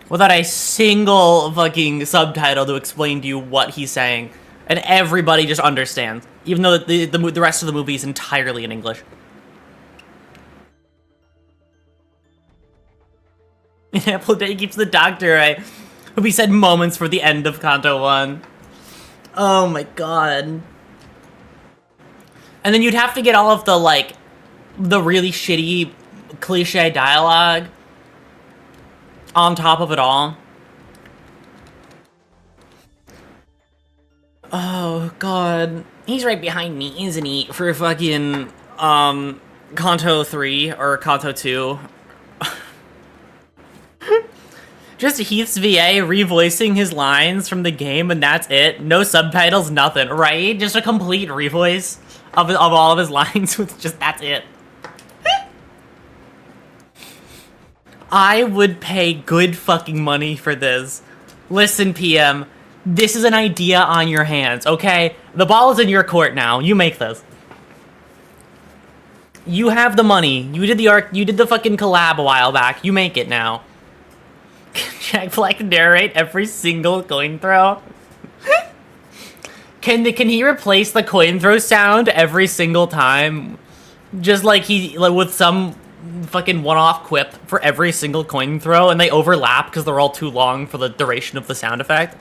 without a single fucking subtitle to explain to you what he's saying. And everybody just understands, even though the rest of the movie is entirely in English. Appleday keeps the doctor right, who we said moments for the end of Kanto 1. Oh my god. And then you'd have to get all of the, like, the really shitty cliche dialogue on top of it all. Oh, God. He's right behind me, isn't he? For fucking, Kanto 3 or Kanto 2. Just Heath's VA revoicing his lines from the game, and that's it. No subtitles, nothing, right? Just a complete revoice of all of his lines with just, that's it. I would pay good fucking money for this. Listen, PM, this is an idea on your hands, okay? The ball is in your court now. You make this. You have the money. You did the fucking collab a while back. You make it now. Jack Black narrate every single coin throw? Can he replace the coin throw sound every single time? Just like with some fucking one-off quip for every single coin throw, and they overlap because they're all too long for the duration of the sound effect.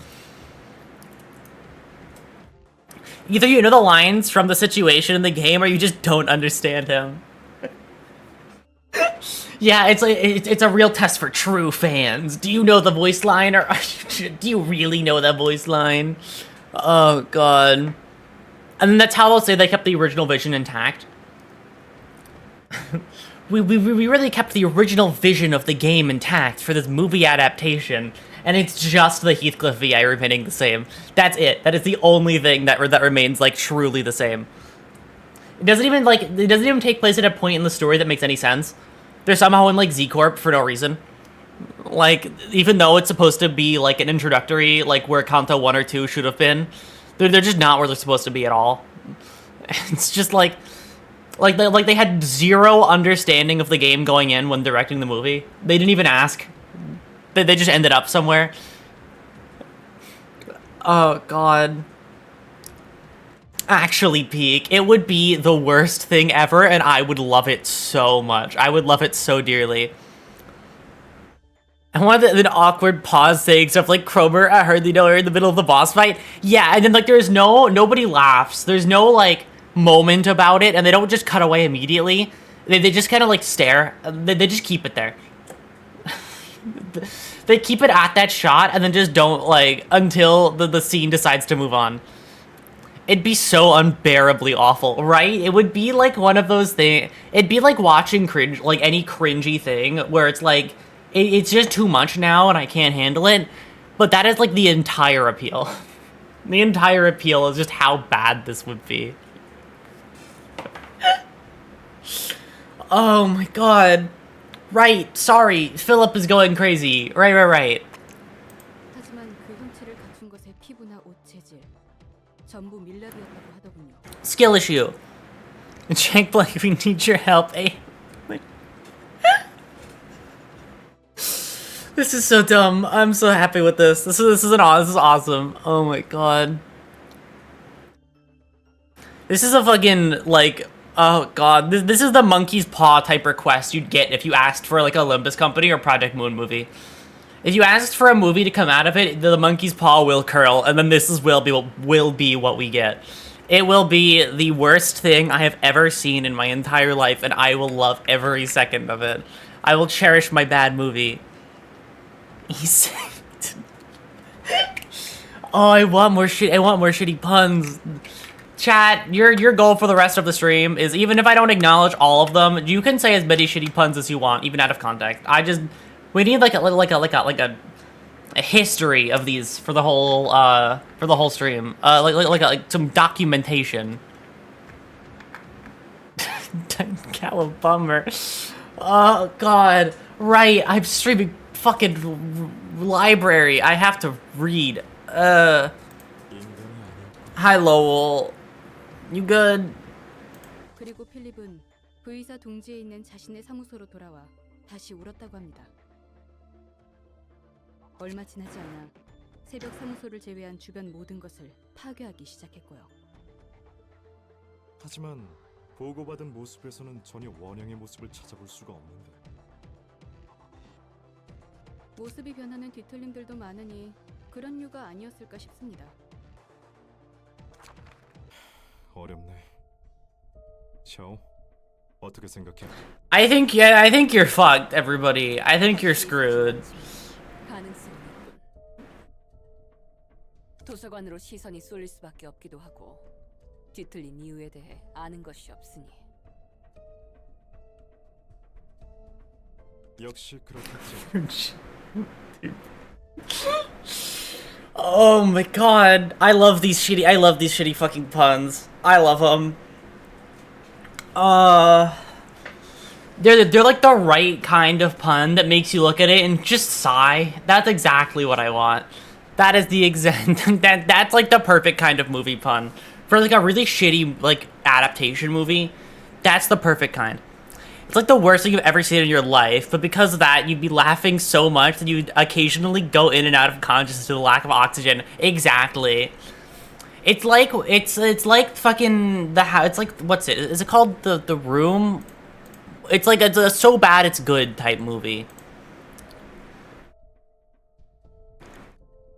Either you know the lines from the situation in the game, or you just don't understand him. Yeah, it's a real test for true fans. Do you know the voice line, or do you really know that voice line? Oh god. And that's how they'll say they kept the original vision intact. we really kept the original vision of the game intact for this movie adaptation, and it's just the Heathcliff VI remaining the same. That's it. That is the only thing that remains like truly the same. It doesn't even take place at a point in the story that makes any sense. They're somehow in like Z Corp for no reason. Like, even though it's supposed to be like an introductory, like where Kanto 1 or 2 should have been, they're just not where they're supposed to be at all. It's just like they had zero understanding of the game going in when directing the movie. They didn't even ask. They just ended up somewhere. Oh god. Actually, peak. It would be the worst thing ever, and I would love it so much. I would love it so dearly. And one of the awkward pause saying stuff like, Cromer, I heard you're in the middle of the boss fight. Yeah, and then like nobody laughs. There's no like moment about it, and they don't just cut away immediately. They just kind of like stare. They just keep it there. They keep it at that shot and then just don't like until the scene decides to move on. It'd be so unbearably awful, right? It would be like one of those things. It'd be like watching cringe, like any cringy thing where it's like, it's just too much now and I can't handle it. But that is like the entire appeal. The entire appeal is just how bad this would be. Oh my god. Right, sorry. Philip is going crazy. Right. 하지만 그 형체를 갖춘 것의 피부나 옷 재질 전부 밀랍이었다고 하더군요. Skill issue. Jake Blake, we need your help. This is so dumb. I'm so happy with this. This is awesome. Oh my god. This is a fucking like, oh god. This is the monkey's paw type request you'd get if you asked for like Olympus Company or Project Moon movie. If you asked for a movie to come out of it, the monkey's paw will curl, and then will be what we get. It will be the worst thing I have ever seen in my entire life, and I will love every second of it. I will cherish my bad movie. He's oh, I want more shitty puns. Chat, your goal for the rest of the stream is, even if I don't acknowledge all of them, you can say as many shitty puns as you want, even out of context. We need like a history of these for the whole stream. Like some documentation. Calabummer. Oh god. Right, I'm streaming fucking library. I have to read. Hi Lowell. You good? 그리고 필립은 V사 동지에 있는 자신의 사무소로 돌아와 다시 울었다고 합니다. 얼마 지나지 않아 새벽 사무소를 제외한 주변 모든 것을 파괴하기 시작했고요. 하지만 보고받은 모습에서는 전혀 원형의 모습을 찾아볼 수가 없는데. 모습이 변하는 뒤틀림들도 많으니 그런 이유가 아니었을까 싶습니다. 어렵네. 샤오, 어떻게 생각해? I think you're fucked, everybody. I think you're screwed. 가능성이 있군. 도서관으로 시선이 쏠릴 수밖에 없기도 하고 뒤틀린 이유에 대해 아는 것이 없으니. 역시 그렇겠지. Oh my god. I love these shitty fucking puns. I love them. They're like the right kind of pun that makes you look at it and just sigh. That's exactly what I want. That is the exact that's like the perfect kind of movie pun. For like a really shitty like adaptation movie, that's the perfect kind. It's like the worst thing you've ever seen in your life, but because of that, you'd be laughing so much that you'd occasionally go in and out of consciousness due to the lack of oxygen. Exactly. It's like fucking it's like, what's it? Is it called the Room? It's like a so bad it's good type movie.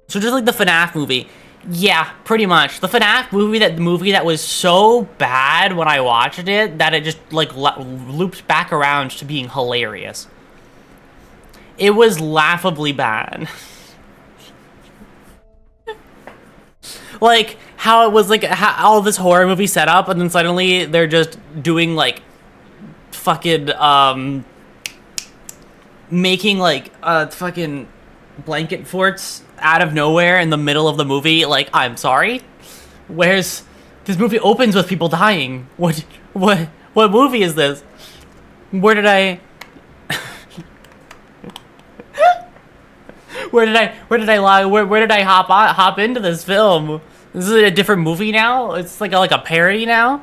So just like the FNAF movie. Yeah, pretty much. The FNAF movie, that was so bad when I watched it that it just like looped back around to being hilarious. It was laughably bad. Like how it was like how all this horror movie set up, and then suddenly they're just doing like fucking making like fucking blanket forts out of nowhere in the middle of the movie. Like, I'm sorry, where's this movie opens with people dying? What movie is this? Where did I hop into this film? Is it a different movie now? It's like a parody now.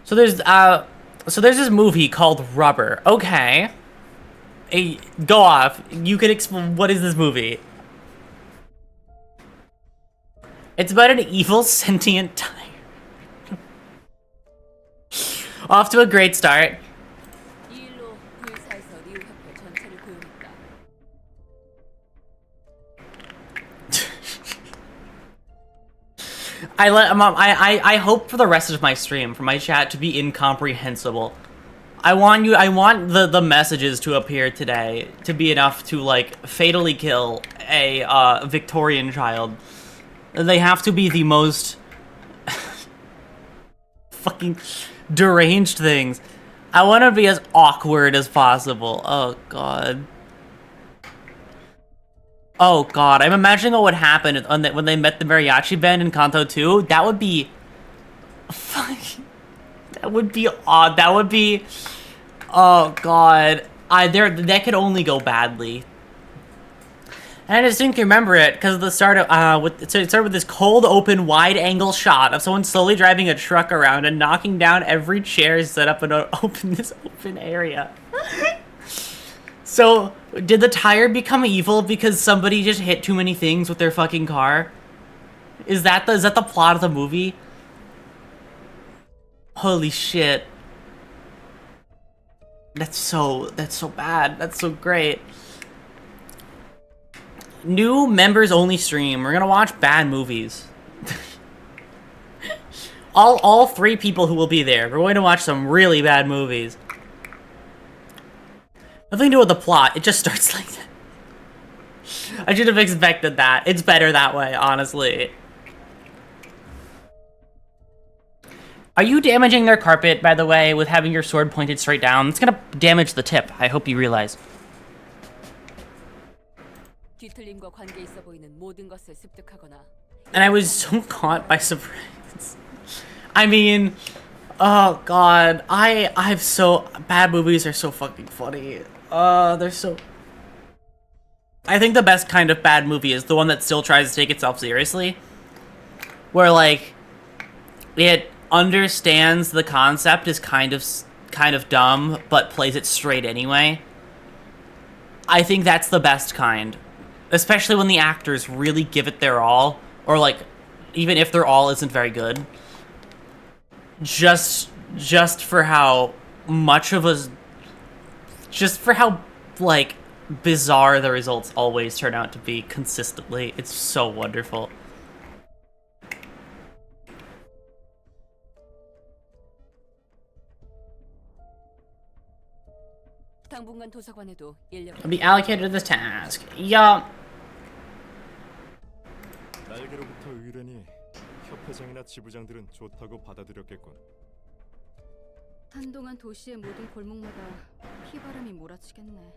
So there's this movie called Rubber. Okay. Hey, go off. You can explain, what is this movie? It's about an evil sentient tiger. Off to a great start. 이 일로 V사에서 리우 협회 전체를 고용했다. I hope for the rest of my stream for my chat to be incomprehensible. I want the messages to appear today to be enough to like fatally kill a Victorian child. They have to be the most fucking deranged things. I want to be as awkward as possible. Oh god. Oh god, I'm imagining what would happen when they met the mariachi band in Kanto 2. That would be... That would be odd. That would be... Oh god. That could only go badly. And I distinctly remember it because of the start of, so it started with this cold, open, wide-angle shot of someone slowly driving a truck around and knocking down every chair set up in this open area. So, did the tire become evil because somebody just hit too many things with their fucking car? Is that the plot of the movie? Holy shit. That's so bad. That's so great. New members only stream. We're gonna watch bad movies. all 3 people who will be there. We're going to watch some really bad movies. Nothing to do with the plot. It just starts like that. I should have expected that. It's better that way, honestly. Are you damaging their carpet, by the way, with having your sword pointed straight down? It's gonna damage the tip. I hope you realize. 뒤틀림과 관계 있어 보이는 모든 것을 습득하거나 And I was so caught by surprise. I mean, oh god, I've so bad movies are so fucking funny. They're so. I think the best kind of bad movie is the one that still tries to take itself seriously, where like it understands the concept is kind of dumb but plays it straight anyway. I think that's the best kind, especially when the actors really give it their all, or like even if their all isn't very good. Just for how much of a... Just for how, like, bizarre the results always turn out to be consistently. It's so wonderful. 당분간 도서관에도 인력 I'll be allocated to this task. Yeah. 날개로부터 의뢰니 협회장이나 지부장들은 좋다고 받아들였겠군. 한동안 도시의 모든 골목마다 피바람이 몰아치겠네.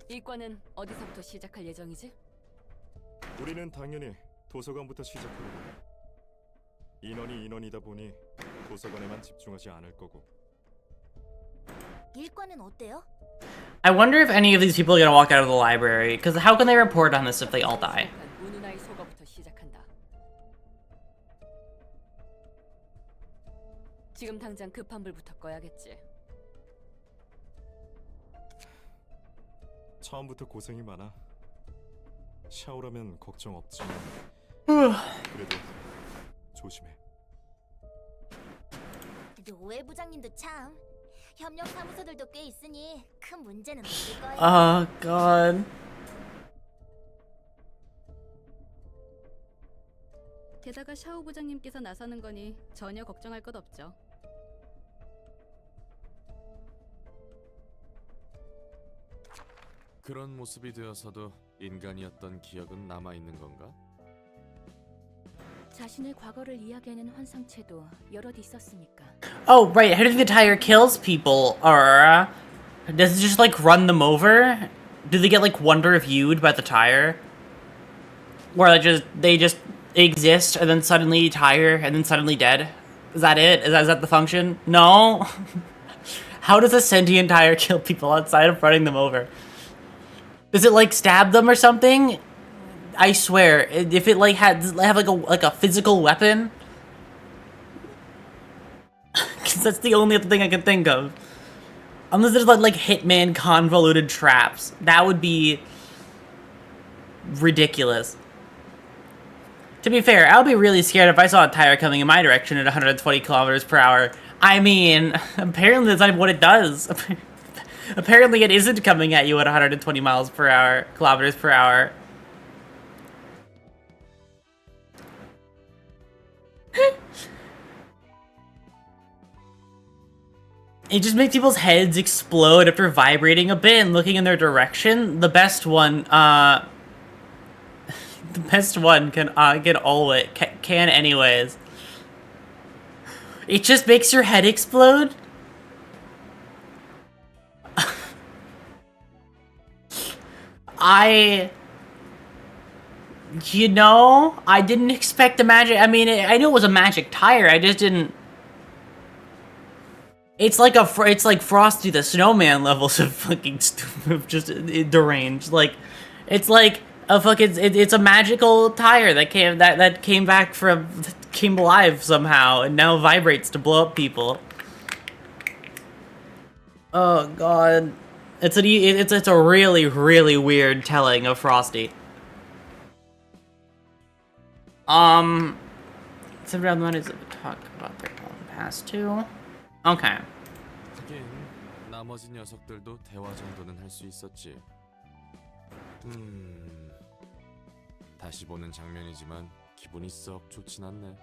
이과는 어디서부터 시작할 예정이지? 우리는 당연히 도서관부터 시작하고 인원이 인원이다 보니 도서관에만 집중하지 않을 거고. 일과는 어때요? I wonder if any of these people are gonna walk out of the library, because how can they report on this if they all die? 문우나의 소거부터 시작한다. 지금 당장 급한 불부터 꺼야겠지. 처음부터 고생이 많아. 샤오라면 걱정 없지만 그래도 조심해. 노예 부장님도 참 협력 사무소들도 꽤 있으니 큰 문제는 없을 거예요. Oh god. 게다가 샤오 부장님께서 나서는 거니 전혀 걱정할 것 없죠. 그런 모습이 되어서도 인간이었던 기억은 남아 있는 건가? 자신의 과거를 이야기하는 환상체도 여럿 있었으니까. Oh, right. How do the tire kills people? Or does it just like run them over? Do they get like wonder viewed by the tire? Where they just exist and then suddenly tire and then suddenly dead? Is that it? Is that the function? No. How does a sentient tire kill people outside of running them over? Does it like stab them or something? I swear, if it like have like a physical weapon, because that's the only other thing I can think of. Unless there's like Hitman convoluted traps, that would be ridiculous. To be fair, I'll be really scared if I saw a tire coming in my direction at 120 kilometers per hour. I mean, apparently that's not what it does. Apparently it isn't coming at you at 120 kilometers per hour. It just makes people's heads explode after vibrating a bit and looking in their direction. The best one, the best one can anyways. It just makes your head explode. You know, I didn't expect a magic. I mean, I knew it was a magic tire. I just didn't. It's like Frosty the Snowman levels of fucking stupid, just deranged. Like, it's like a fucking. It's a magical tire that came back from came alive somehow and now vibrates to blow up people. Oh god, it's a really weird telling of Frosty. Some other ones that talk about their own past too. Okay. 하긴 나머지 녀석들도 대화 정도는 할 수 있었지. 다시 보는 장면이지만 기분이 썩 좋진 않네.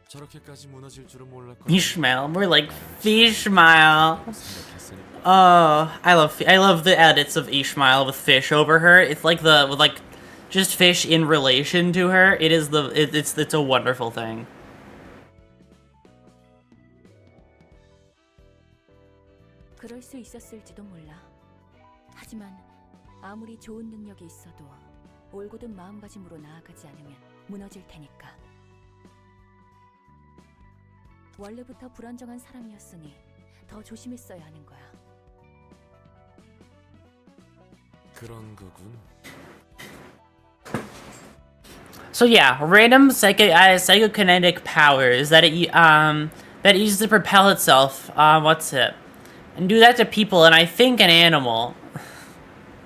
저렇게까지 무너질 줄은 몰랐거든. Fishmail, more like Fishmail. Oh, I love the edits of Ishmael with fish over her. It's like just fish in relation to her. It's a wonderful thing. 그럴 수 있었을지도 몰라. 하지만 아무리 좋은 능력이 있어도 올곧은 마음가짐으로 나아가지 않으면 무너질 테니까. 원래부터 불안정한 사람이었으니 더 조심했어야 하는 거야. 그런 거군. So yeah, random psychokinetic powers that that uses to propel itself. What's it? And do that to people, and I think an animal.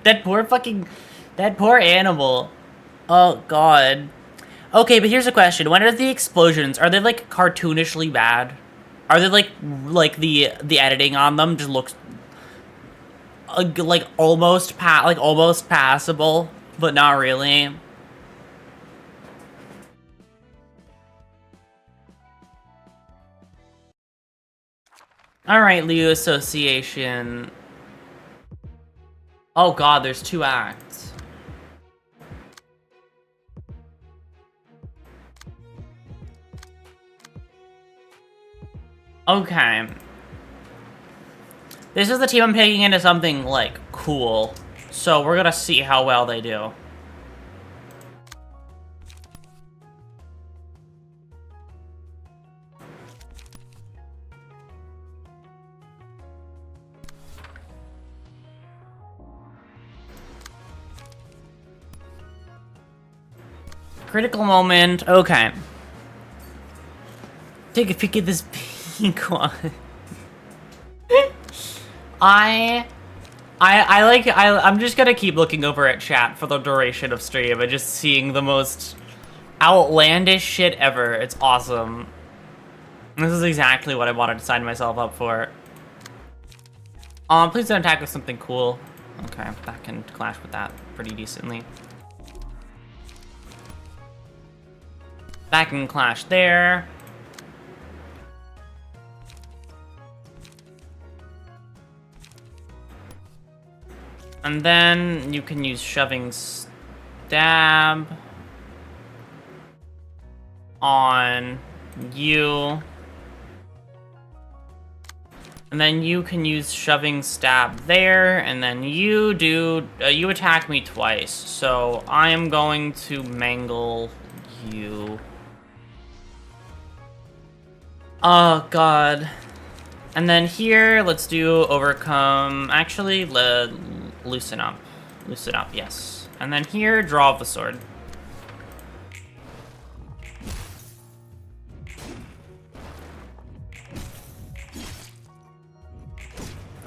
That poor animal. Oh god. Okay, but here's a question. When are the explosions? Are they like cartoonishly bad? Are they like the editing on them just looks like almost passable, but not really? Alright, Liu Association. Oh god, there's 2 acts. Okay. This is the team I'm picking into something, like, cool. So we're gonna see how well they do. Critical moment. Okay. Take a peek at this pink one. I'm just gonna keep looking over at chat for the duration of stream and just seeing the most outlandish shit ever. It's awesome. This is exactly what I wanted to sign myself up for. Please don't attack with something cool. Okay, that can clash with that pretty decently. That can clash there. And then you can use shoving stab on you. And then you can use shoving stab there, and then you attack me twice. So I am going to mangle you. Oh god. And then here, let's do overcome. Actually, loosen up. Loosen up, yes. And then here, draw the sword.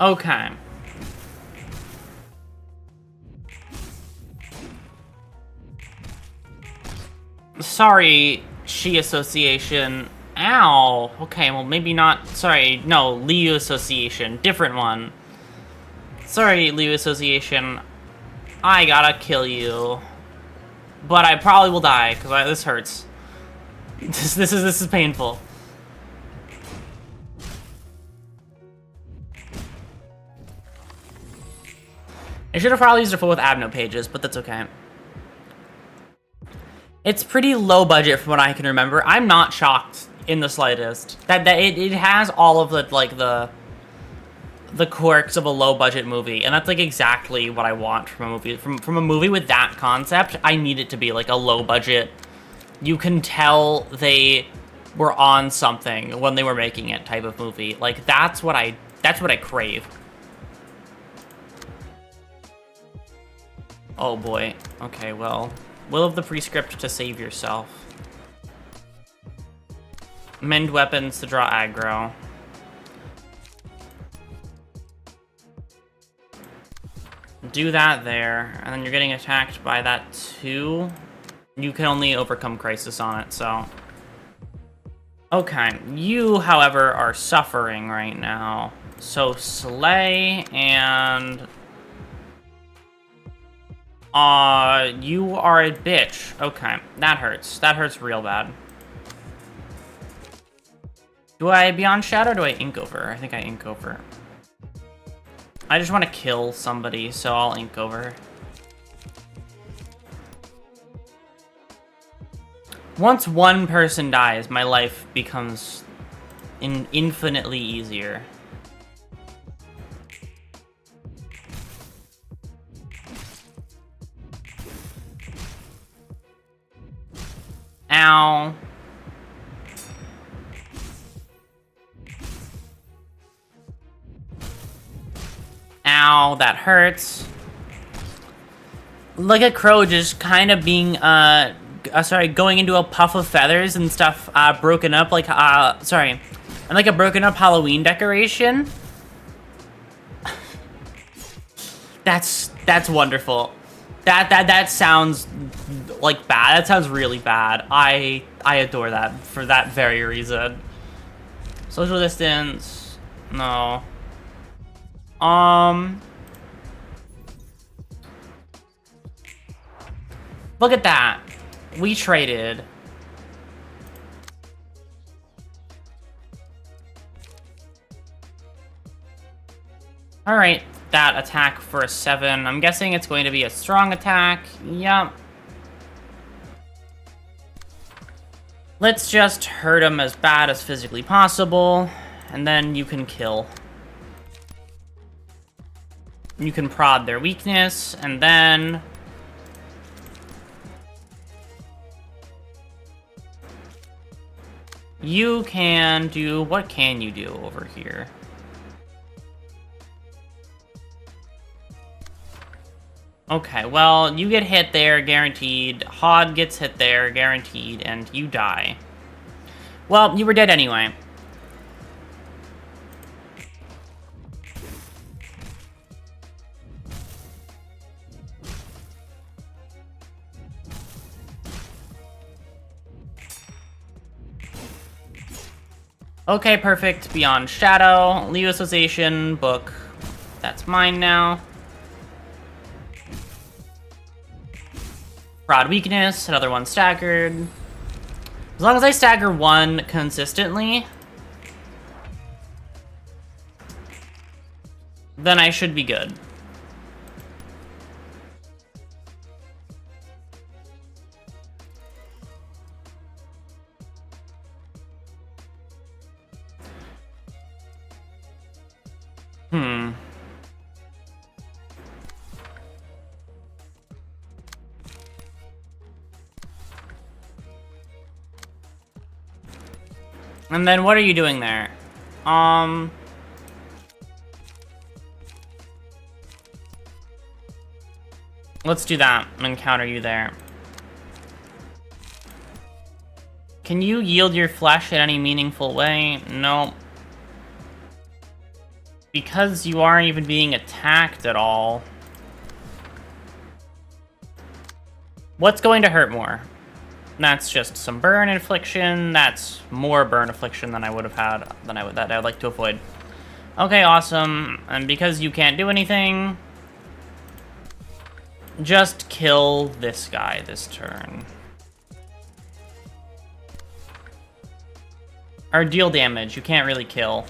Okay. Sorry, She Association. Ow. Okay, well, maybe not. Sorry, no, Liu Association. Different one. Sorry, Liu Association. I gotta kill you. But I probably will die, because this hurts. This is painful. I should have probably used it full with Abno pages, but that's okay. It's pretty low budget from what I can remember. I'm not shocked in the slightest that it has all of the the quirks of a low-budget movie, and that's like exactly what I want from a movie. From a movie with that concept, I need it to be like a low-budget. You can tell they were on something when they were making it type of movie. Like that's what I crave. Oh boy. Okay, well, will of the prescript to save yourself. Mend weapons to draw aggro. Do that there, and then you're getting attacked by that too. You can only overcome crisis on it, so. Okay, you, however, are suffering right now. So slay and... you are a bitch. Okay, that hurts. That hurts real bad. Do I Beyond Shadow or do I ink over? I think I ink over. I just want to kill somebody, so I'll ink over. Once one person dies, my life becomes infinitely easier. Ow. Ow, that hurts. Look at Crow just kind of being, going into a puff of feathers and stuff, broken up, like, and like a broken up Halloween decoration. That's wonderful. That sounds like bad. That sounds really bad. I adore that for that very reason. Social distance, no. Look at that. We traded. All right, that attack for a 7. I'm guessing it's going to be a strong attack. Yep. Let's just hurt him as bad as physically possible, and then you can kill. You can prod their weakness, and then... you can do... what can you do over here? Okay, well, you get hit there, guaranteed. Hod gets hit there, guaranteed, and you die. Well, you were dead anyway. Okay, perfect. Beyond Shadow. Leo Association. Book. That's mine now. Broad Weakness. Another one staggered. As long as I stagger one consistently, then I should be good. And then what are you doing there? Let's do that and counter you there. Can you yield your flesh in any meaningful way? No. Because you aren't even being attacked at all. What's going to hurt more? That's just some burn infliction. That's more burn affliction than I would have had, that I would like to avoid. Okay, awesome. And because you can't do anything, just kill this guy this turn. Or deal damage. You can't really kill.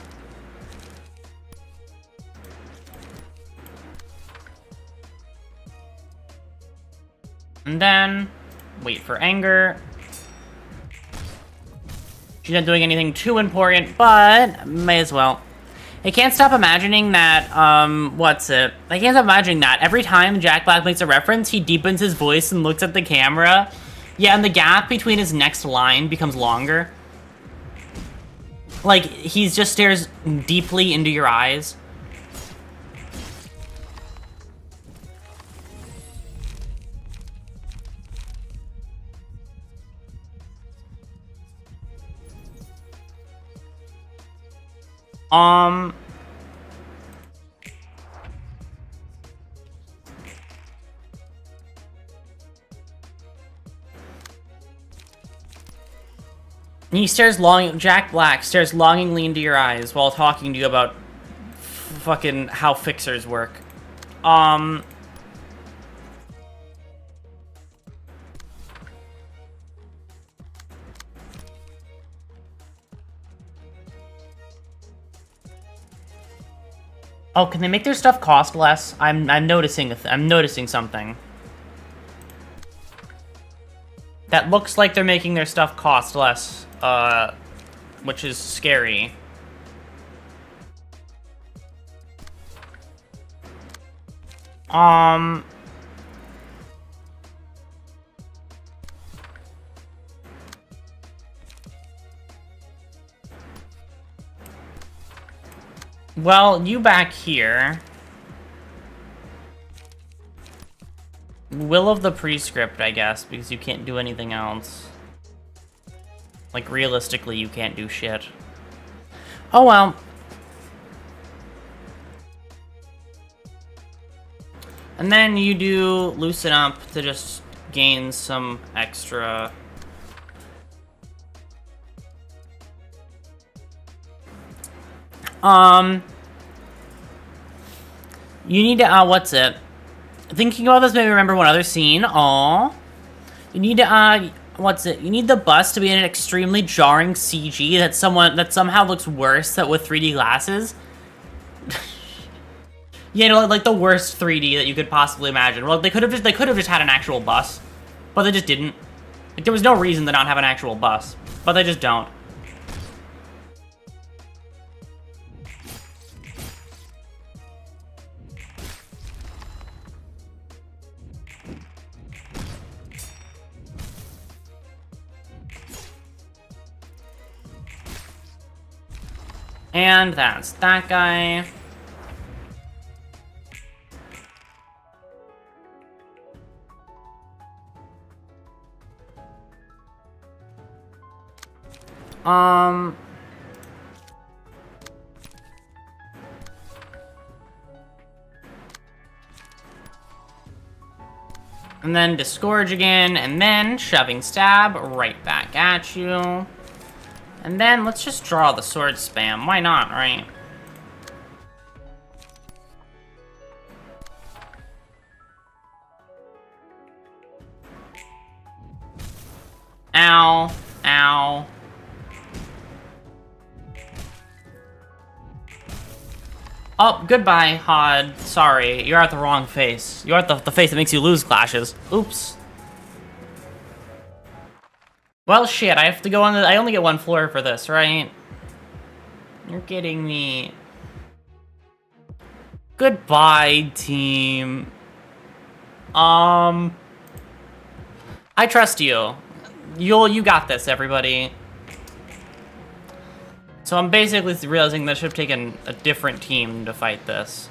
And then wait for anger. She's not doing anything too important, but may as well. I can't stop imagining that, what's it? I can't stop imagining that. Every time Jack Black makes a reference, he deepens his voice and looks at the camera. Yeah, and the gap between his next line becomes longer. Like, he just stares deeply into your eyes. Jack Black stares longingly into your eyes while talking to you about fucking how fixers work. Oh, can they make their stuff cost less? I'm noticing something. That looks like they're making their stuff cost less, which is scary. Well, you back here. Will of the Prescript, I guess, because you can't do anything else. Like, realistically, you can't do shit. Oh, well. And then you do Loosen Up to just gain some extra... You need to, what's it? Thinking about this made me remember one other scene. Aww. You need to, what's it? You need the bus to be in an extremely jarring CG that somehow looks worse with 3D glasses. You know, like the worst 3D that you could possibly imagine. Well, they could have just had an actual bus, but they just didn't. Like, there was no reason to not have an actual bus, but they just don't. And that's that guy. And then Disgorge again, and then Shoving Stab right back at you. And then let's just draw the sword spam. Why not, right? Ow. Ow. Oh, goodbye, Hod. Sorry, you're at the wrong face. You're at the face that makes you lose clashes. Oops. Well, shit, I have to go on I only get one floor for this, right? You're kidding me. Goodbye, team. I trust you. You got this, everybody. So I'm basically realizing that I should have taken a different team to fight this.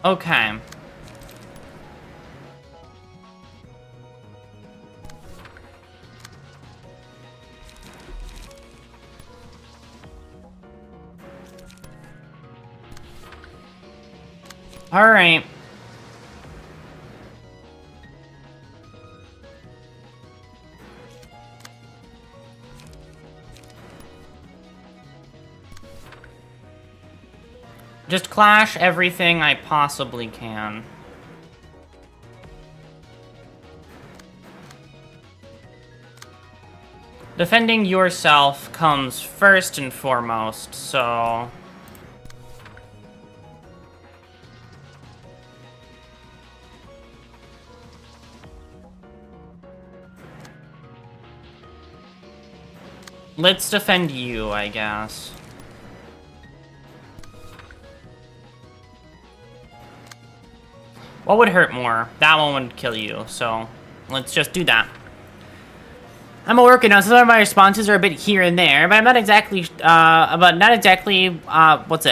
Okay. All right. Just clash everything I possibly can. Defending yourself comes first and foremost, so... Let's defend you, I guess. What would hurt more? That one would kill you, so let's just do that. I'm working on some of my responses are a bit here and there, but I'm not exactly, but I'm not exactly what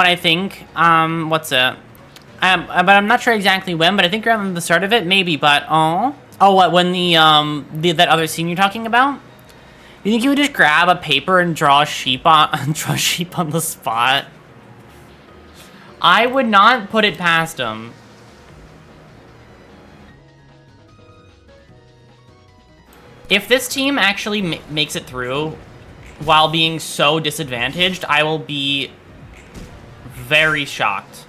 I think, but I'm not sure exactly when, but I think around the start of it, maybe, but, what, when that other scene you're talking about? You think you would just grab a paper and draw a sheep on the spot? I would not put it past him. If this team actually makes it through while being so disadvantaged, I will be very shocked.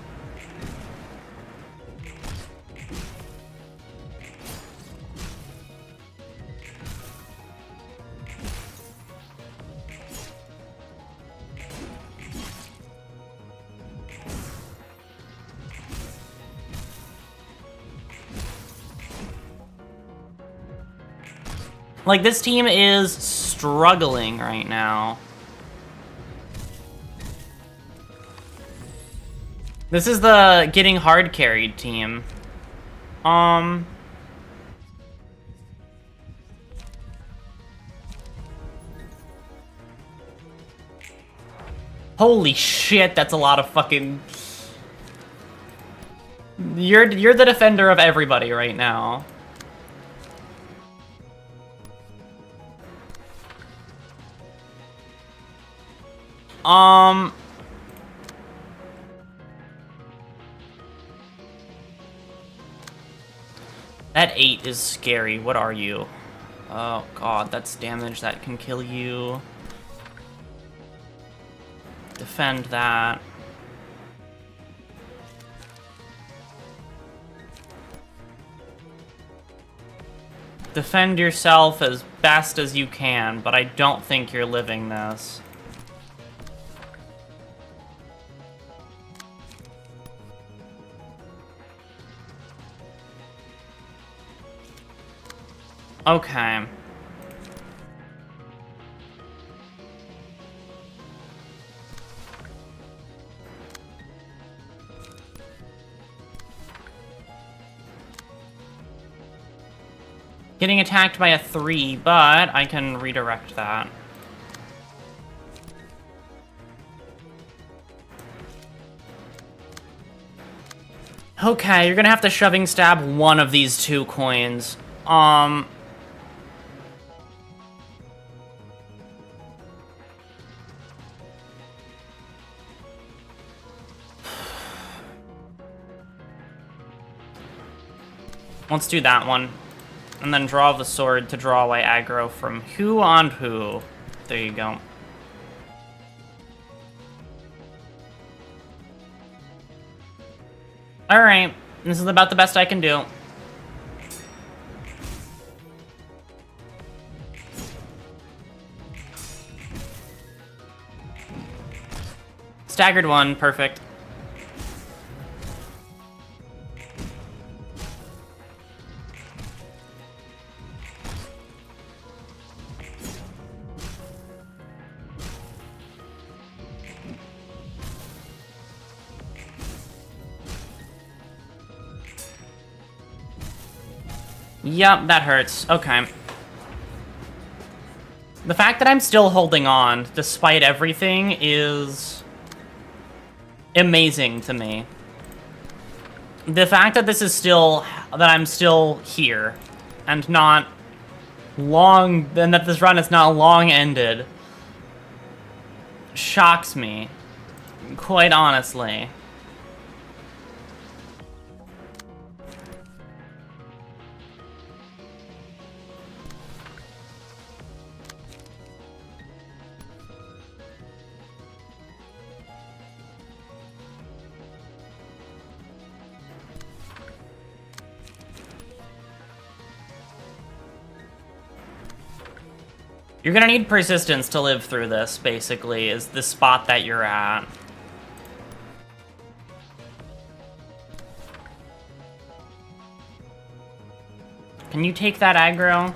Like, this team is struggling right now. This is the getting hard carried team. Holy shit, that's a lot of fucking... You're the defender of everybody right now. That 8 is scary. What are you? Oh god, that's damage that can kill you. Defend that. Defend yourself as best as you can, but I don't think you're living this. Okay. Getting attacked by a 3, but I can redirect that. Okay, you're gonna have to shoving stab one of these 2 coins. Let's do that one. And then draw the sword to draw away aggro from who on who. There you go. Alright, this is about the best I can do. Staggered one, perfect. Yep, that hurts. Okay. The fact that I'm still holding on, despite everything, is amazing to me. The fact that this is still... that I'm still here, and not long... and that this run is not long ended, shocks me. Quite honestly. You're gonna need persistence to live through this, basically, is the spot that you're at. Can you take that aggro?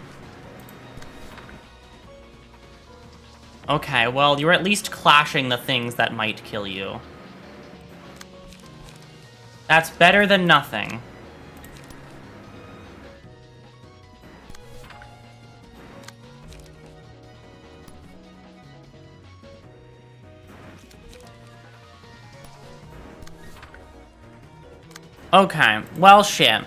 Okay, well, you're at least clashing the things that might kill you. That's better than nothing. Okay, well, shit.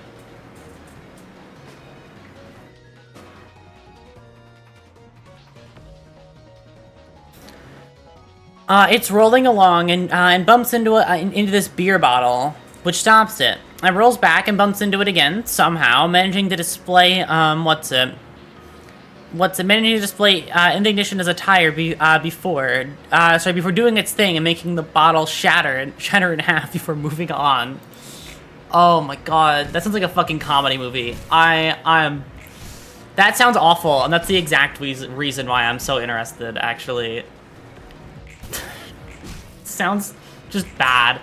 It's rolling along and bumps into into this beer bottle, which stops it. It rolls back and bumps into it again, somehow, managing to display, managing to display, in the ignition as a tire before doing its thing and making the bottle shatter in half before moving on. Oh my god, that sounds like a fucking comedy movie. That sounds awful, and that's the exact reason why I'm so interested, actually. Sounds just bad.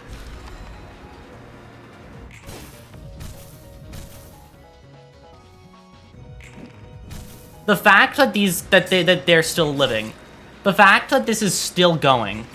The fact that they're still living, the fact that this is still going.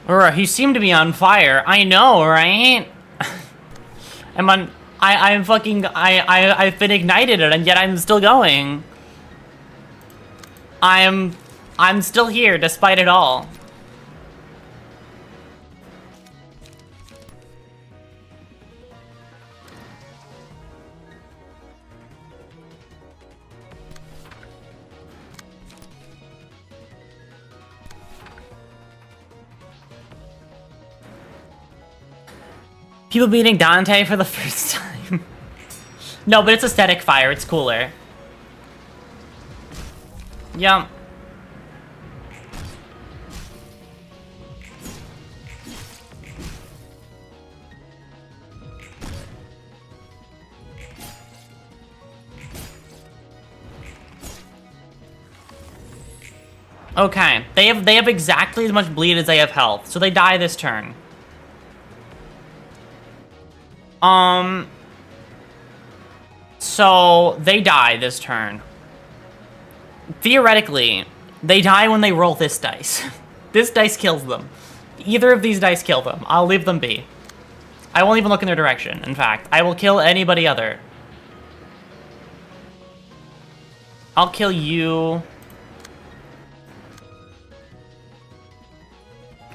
Aurora, you seem to be on fire. I know, right? I've been ignited and yet I'm still going. I'm still here despite it all. People beating Dante for the first time. No, but it's aesthetic fire. It's cooler. Yep. Okay, they have exactly as much bleed as they have health, so they die this turn. So they die this turn. Theoretically, they die when they roll this dice. This dice kills them. Either of these dice kill them. I'll leave them be. I won't even look in their direction. In fact, I will kill anybody other. I'll kill you.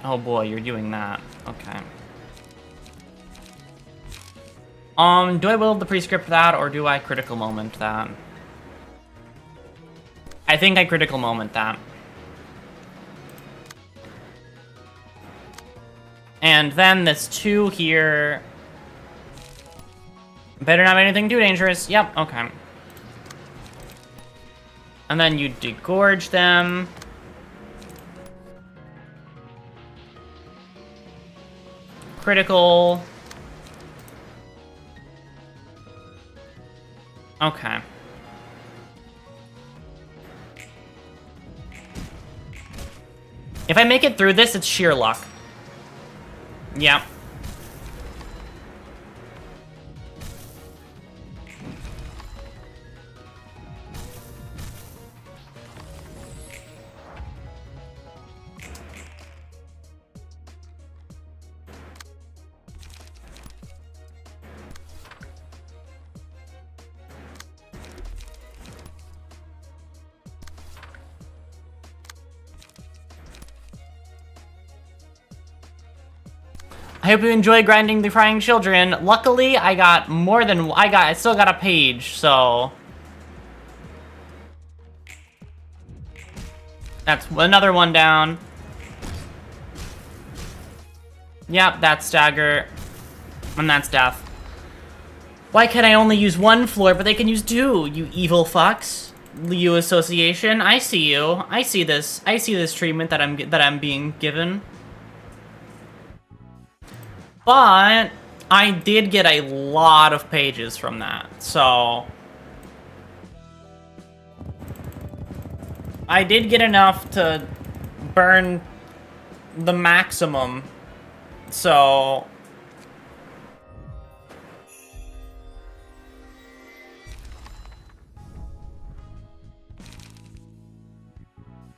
Oh boy, you're doing that. Okay. Do I will the prescript that, or do I critical moment that? I think I critical moment that. And then this 2 here. Better not be anything too dangerous. Yep, okay. And then you degorge them. Critical. Okay. If I make it through this, it's sheer luck. Yeah. I hope you enjoy grinding the crying children. Luckily, I still got a page, so. That's another one down. Yep, that's stagger. And that's death. Why can't I only use one floor, but they can use two, you evil fucks? Liu Association, I see you. I see this treatment that I'm being given. But I did get a lot of pages from that, so I did get enough to burn the maximum. So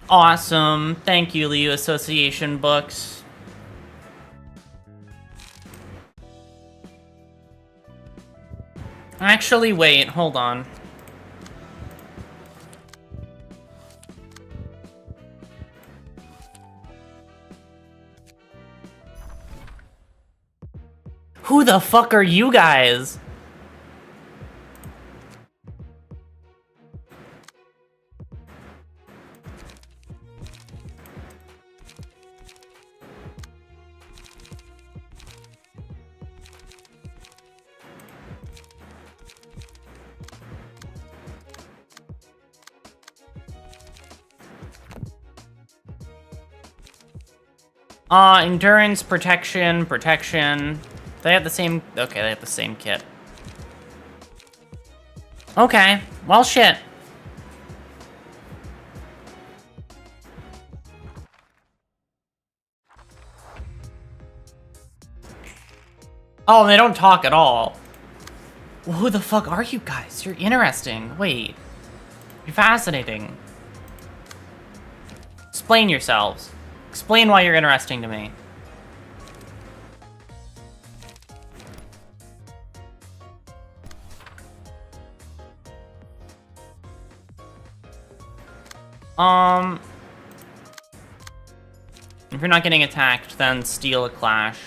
awesome. Thank you, Liu Association Books. Actually, wait, hold on. Who the fuck are you guys? Endurance, protection. They have the same... Okay, they have the same kit. Okay, well, shit. Oh, and they don't talk at all. Well, who the fuck are you guys? You're interesting. Wait. You're fascinating. Explain yourselves. Explain why you're interesting to me. If you're not getting attacked, then steal a clash.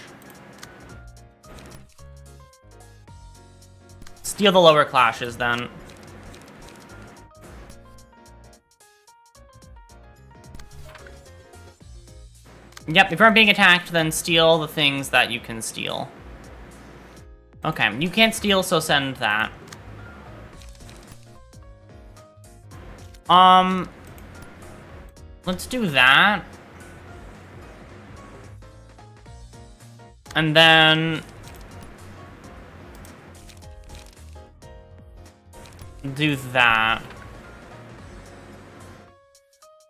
Steal the lower clashes, then. Yep, if you aren't being attacked, then steal the things that you can steal. Okay, you can't steal, so send that. Let's do that. And then... do that.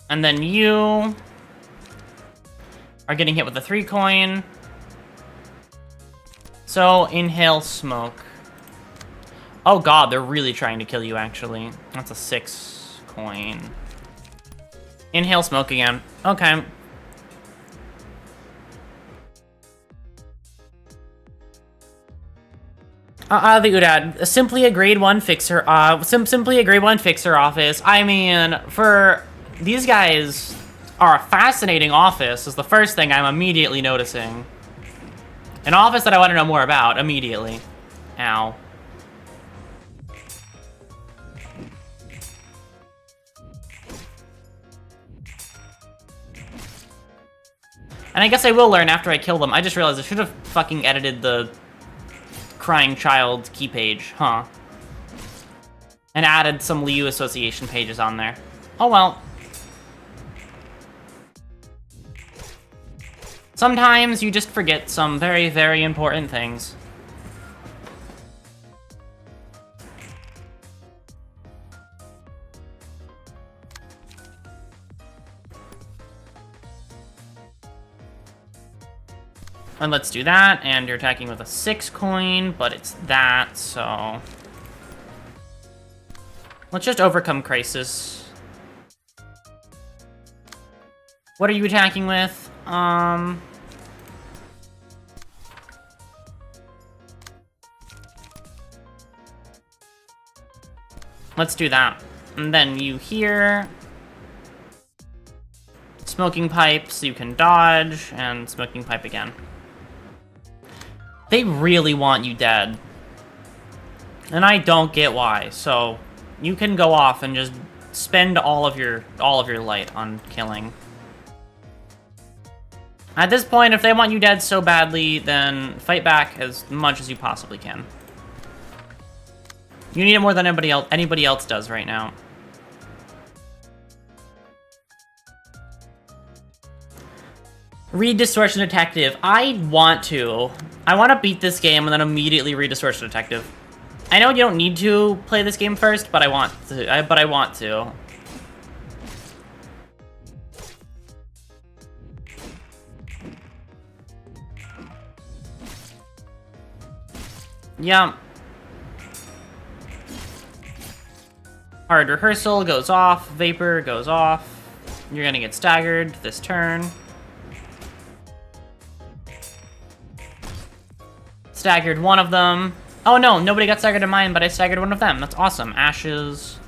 And then you... are getting hit with a 3 coin. So, inhale smoke. Oh god, they're really trying to kill you, actually. That's a 6 coin. Inhale smoke again. Okay. The Udad. Simply a grade 1 fixer, simply a grade 1 fixer office. I mean, for these guys are a fascinating office is the first thing I'm immediately noticing. An office that I want to know more about immediately. Ow. And I guess I will learn after I kill them. I just realized I should have fucking edited the crying child key page, huh? And added some Liu Association pages on there. Oh well. Sometimes you just forget some very, very important things. And let's do that, and you're attacking with a 6 coin, but it's that, so... let's just overcome crisis. What are you attacking with? Let's do that. And then you here. Smoking pipe, so you can dodge, and smoking pipe again. They really want you dead. And I don't get why, so you can go off and just spend all of your light on killing. At this point, if they want you dead so badly, then fight back as much as you possibly can. You need it more than anybody else does right now. Read Distortion Detective. I want to beat this game and then immediately read Distortion Detective. I know you don't need to play this game first, but I want to. Yeah. Hard Rehearsal goes off. Vapor goes off. You're gonna get staggered this turn. Staggered one of them. Oh no, nobody got staggered in mine, but I staggered one of them. That's awesome. Ashes.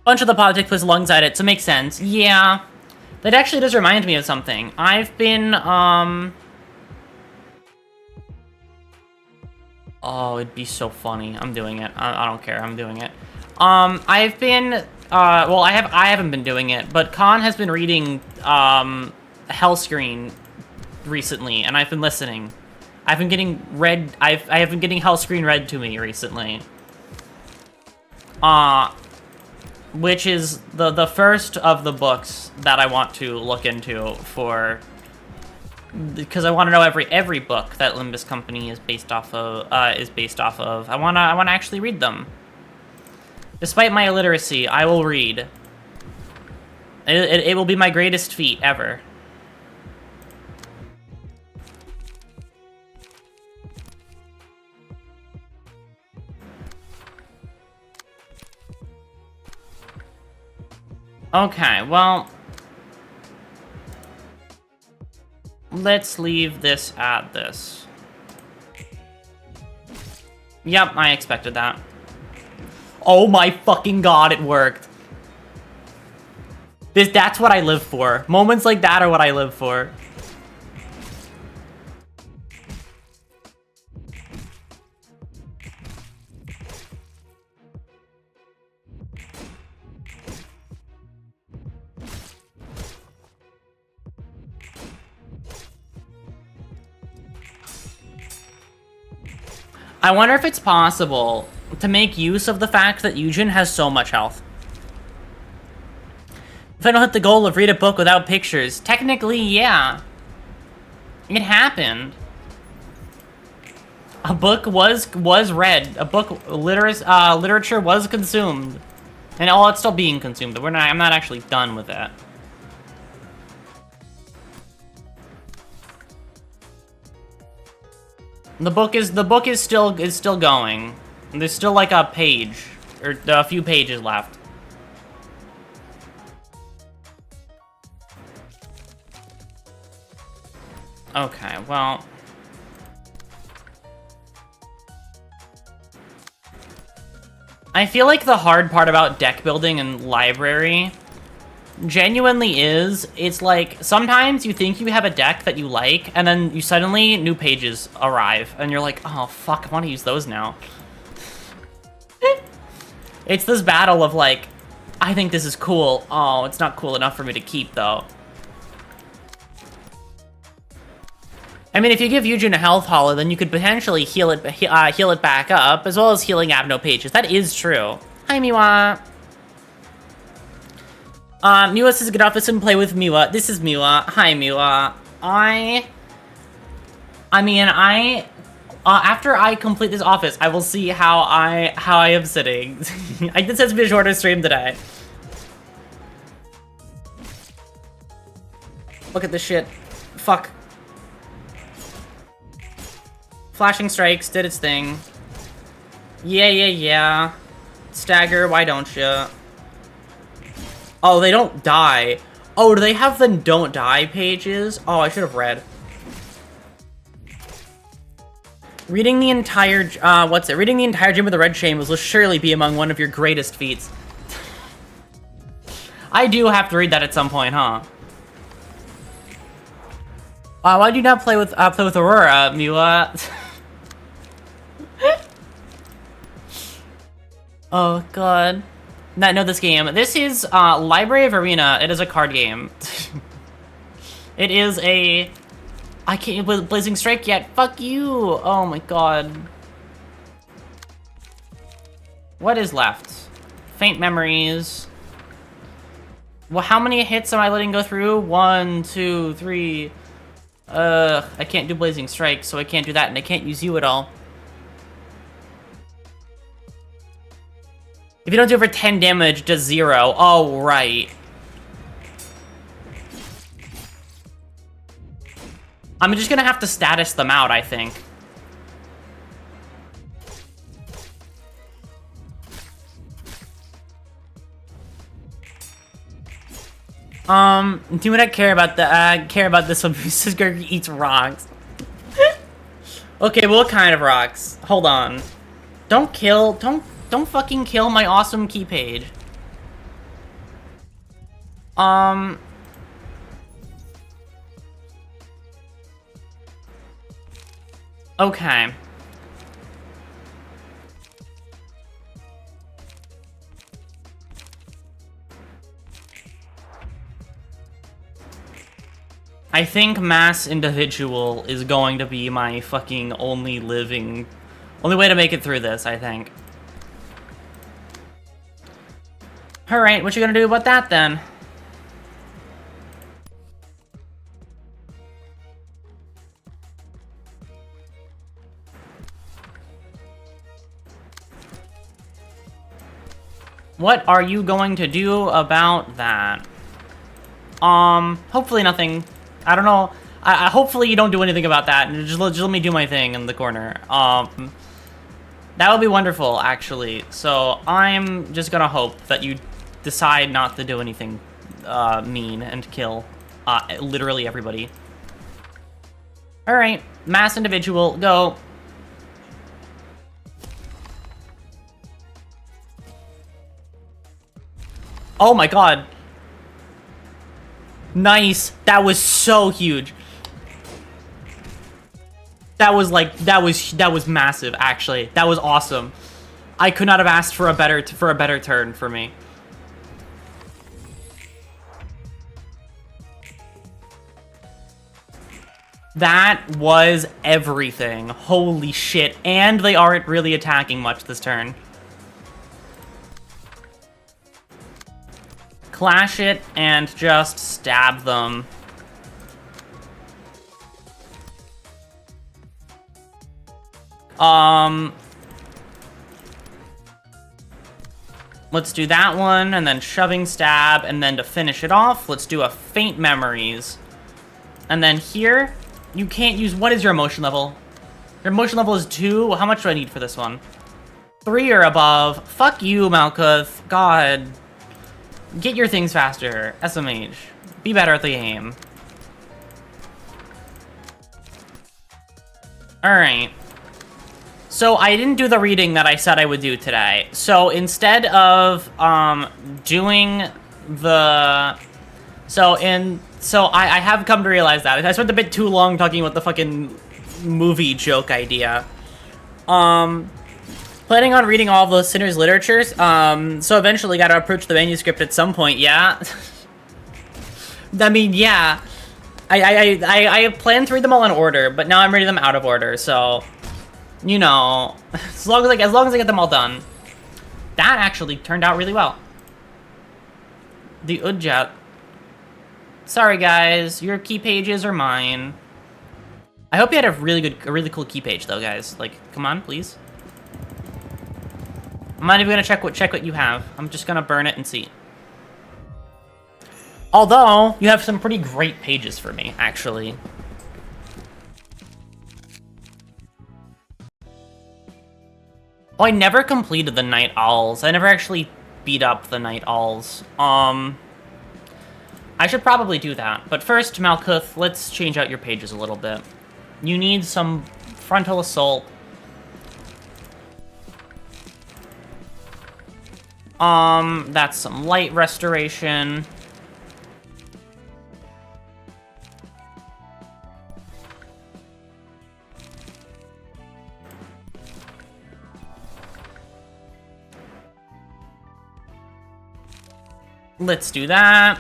Bunch of the politics plays alongside it, so it makes sense. Yeah. That actually does remind me of something. I've been, oh, it'd be so funny. I'm doing it. I don't care. I'm doing it. I've been, well, I haven't been doing it, but Khan has been reading, Hellscreen recently, and I've been listening. I've been getting read, I have been getting Hellscreen read to me recently. Which is the first of the books that I want to look into for, because I want to know every book that Limbus Company is based off of. I wanna actually read them. Despite my illiteracy, I will read. It will be my greatest feat ever. Okay, well, let's leave this at this. Yep, I expected that. Oh my fucking god, it worked. That's what I live for. Moments like that are what I live for. I wonder if it's possible to make use of the fact that Eugen has so much health. If I don't hit the goal of read a book without pictures, technically, yeah. It happened. A book was read. A book literature was consumed. And it's still being consumed, but I'm not actually done with it. The book is still going. There's still like a page or a few pages left. Okay, well, I feel like the hard part about deck building and library genuinely it's like, sometimes you think you have a deck that you like, and then you suddenly, new pages arrive, and you're like, oh fuck, I want to use those now. It's this battle of like, I think this is cool, oh, it's not cool enough for me to keep though. I mean, if you give Eugen a health hollow, then you could potentially heal it back up, as well as healing Abno pages. That is true. Hi, Miwa. Miwa says, get off this and play with Miwa. This is Miwa. Hi, Miwa. I mean, after I complete this office, I will see how I am sitting. This has been a shorter stream today. Look at this shit. Fuck. Flashing Strikes did its thing. Yeah. Stagger, why don't you? Oh, they don't die. Oh, do they have the don't die pages? Oh, I should have read. Reading the entire, Reading the entire Gym of the Red Chain will surely be among one of your greatest feats. I do have to read that at some point, huh? Why do you not play with Aurora, Mila? Oh god. Not know this game. This is Library of Arena. It is a card game. It is a... I can't with Blazing Strike yet. Fuck you. Oh my god. What is left? Faint Memories. Well, how many hits am I letting go through? 1, 2, 3. I can't do Blazing Strike, so I can't do that, and I can't use you at all. If you don't do it for 10 damage, just 0. Oh, right. I'm just gonna have to status them out, I think. Do not care about this one because Gurgi eats rocks. Okay, what kind of rocks? Hold on. Don't fucking kill my awesome key page. Okay. I think mass individual is going to be my fucking only way to make it through this, I think. Alright, what you gonna do about that then? What are you going to do about that? Hopefully nothing. I don't know. Hopefully you don't do anything about that, and just let me do my thing in the corner. That would be wonderful, actually. So I'm just gonna hope that you decide not to do anything mean and kill literally everybody. All right, mass individual, go. Oh my god. Nice. That was so huge. That was like, that was massive, actually. That was awesome. I could not have asked for a better turn for me. That was everything. Holy shit. And they aren't really attacking much this turn. Clash it and just stab them. Let's do that one, and then shoving stab, and then to finish it off, let's do a faint memories. And then here, you can't use, what is your emotion level? Your emotion level is 2, how much do I need for this one? 3 or above. Fuck you, Malkuth. God. Get your things faster, SMH. Be better at the game. Alright. So I didn't do the reading that I said I would do today. So instead of doing the... So I have come to realize that. I spent a bit too long talking about the fucking movie joke idea. Planning on reading all the Sinner's literatures, so eventually gotta approach the manuscript at some point, yeah? I mean, yeah. I planned to read them all in order, but now I'm reading them out of order, so... You know, as long as I get them all done. That actually turned out really well. The Udjat. Sorry guys, your key pages are mine. I hope you had a really cool key page though, guys. Like, come on, please. I'm not even gonna check what you have. I'm just gonna burn it and see. Although, you have some pretty great pages for me, actually. Oh, I never completed the Night Owls. I never actually beat up the Night Owls. I should probably do that. But first, Malkuth, let's change out your pages a little bit. You need some frontal assault. That's some light restoration. Let's do that.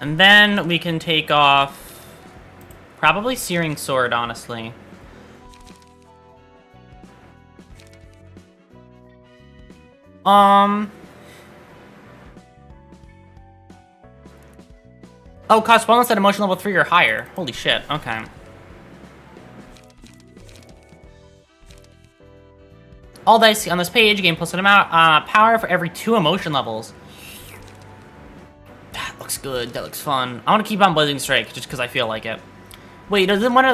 And then we can take off probably Searing Sword, honestly. Oh, cost wellness at emotion level 3 or higher. Holy shit, okay. All dice on this page gain plus an amount power for every 2 emotion levels. That looks good. That looks fun. I want to keep on Blazing Strike just because I feel like it. Wait, doesn't one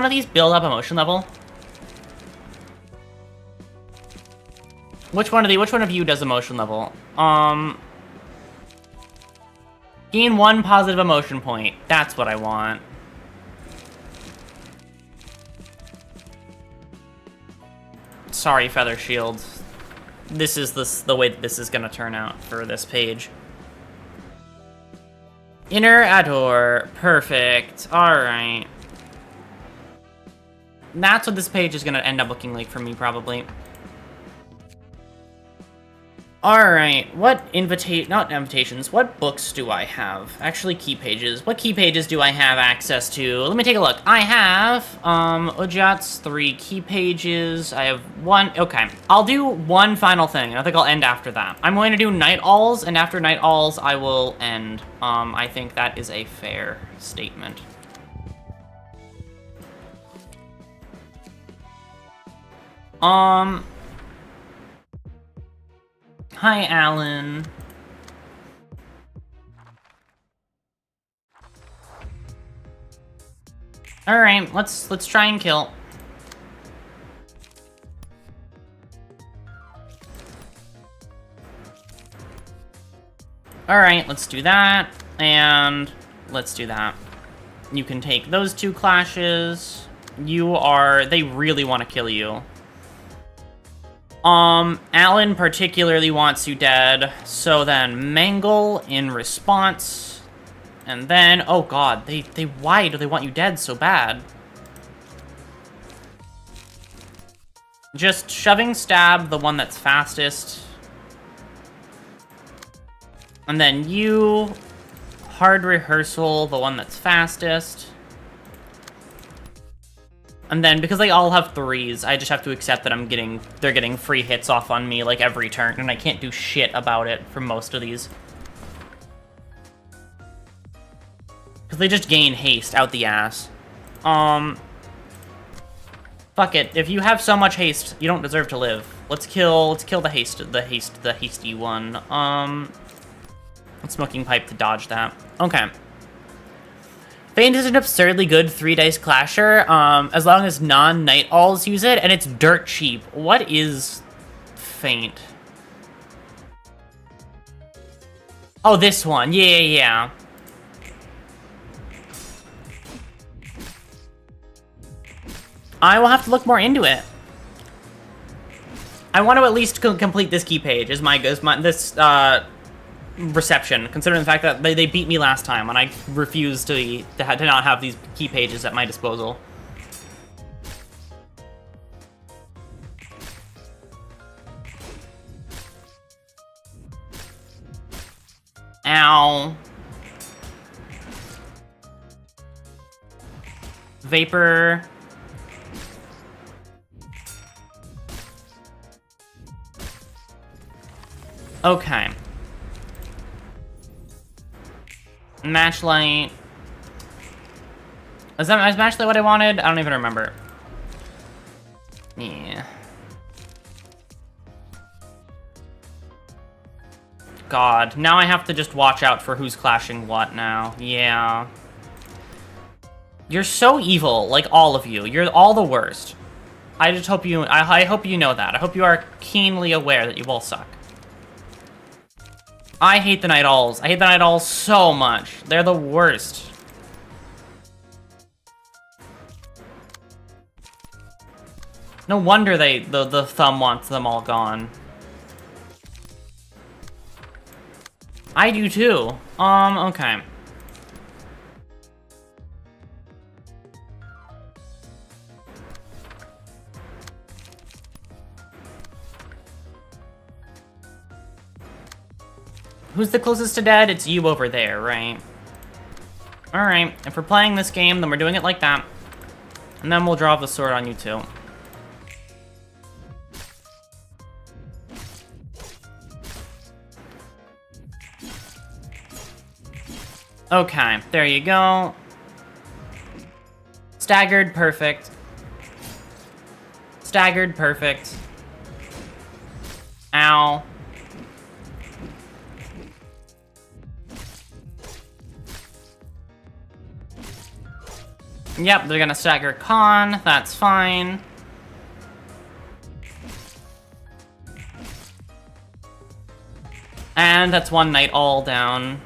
of these build up emotion level? Which one of you does emotion level? Gain 1 positive emotion point. That's what I want. Sorry, Feather Shield. This is the way that this is gonna turn out for this page. Inner Ador. Perfect. Alright. That's what this page is gonna end up looking like for me, probably. Alright, not invitations, what books do I have? Actually, key pages. What key pages do I have access to? Let me take a look. I have, Ujat's 3 key pages. I have 1, okay. I'll do one final thing, and I think I'll end after that. I'm going to do Night Owls, and after Night Owls, I will end. I think that is a fair statement. Hi, Alan. All right, let's try and kill. All right, let's do that, and let's do that. You can take those 2 clashes. They really want to kill you. Alan particularly wants you dead, so then Mangle in response, and then, oh god, why do they want you dead so bad? Just shoving stab the one that's fastest, and then you, hard rehearsal the one that's fastest. And then, because they all have 3s, I just have to accept that they're getting free hits off on me, like, every turn, and I can't do shit about it for most of these. Because they just gain haste out the ass. Fuck it. If you have so much haste, you don't deserve to live. Let's kill the hasty one. Smoking Pipe to dodge that. Okay. Feint is an absurdly good 3-dice clasher, as long as non-Night Owls use it, and it's dirt cheap. What is Feint? Oh, this one. Yeah. I will have to look more into it. I want to at least complete this key page, this reception, considering the fact that they beat me last time when I refused to not have these key pages at my disposal. Ow. Vapor. Okay. Matchlight. Is Matchlight what I wanted? I don't even remember. Yeah. God, now I have to just watch out for who's clashing what now. Yeah. You're so evil, like all of you. You're all the worst. I just hope I hope you know that. I hope you are keenly aware that you all suck. I hate the Night Owls. I hate the Night Owls so much. They're the worst. No wonder the thumb wants them all gone. I do too. Okay. Who's the closest to dead? It's you over there, right? Alright, if we're playing this game, then we're doing it like that. And then we'll draw the sword on you too. Okay, there you go. Staggered, perfect. Staggered, perfect. Ow. Yep, they're gonna stagger con, that's fine. And that's one knight all down.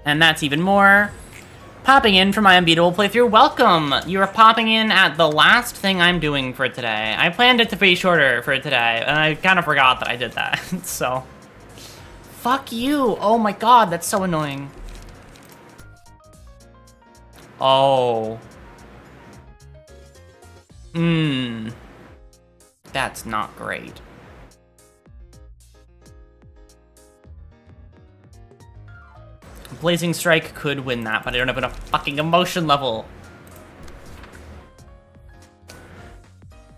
And that's even more. Popping in for my unbeatable playthrough, welcome! You are popping in at the last thing I'm doing for today. I planned it to be shorter for today, and I kind of forgot that I did that, so. Fuck you! Oh my god, that's so annoying. Oh. That's not great. Blazing Strike could win that, but I don't have enough fucking emotion level.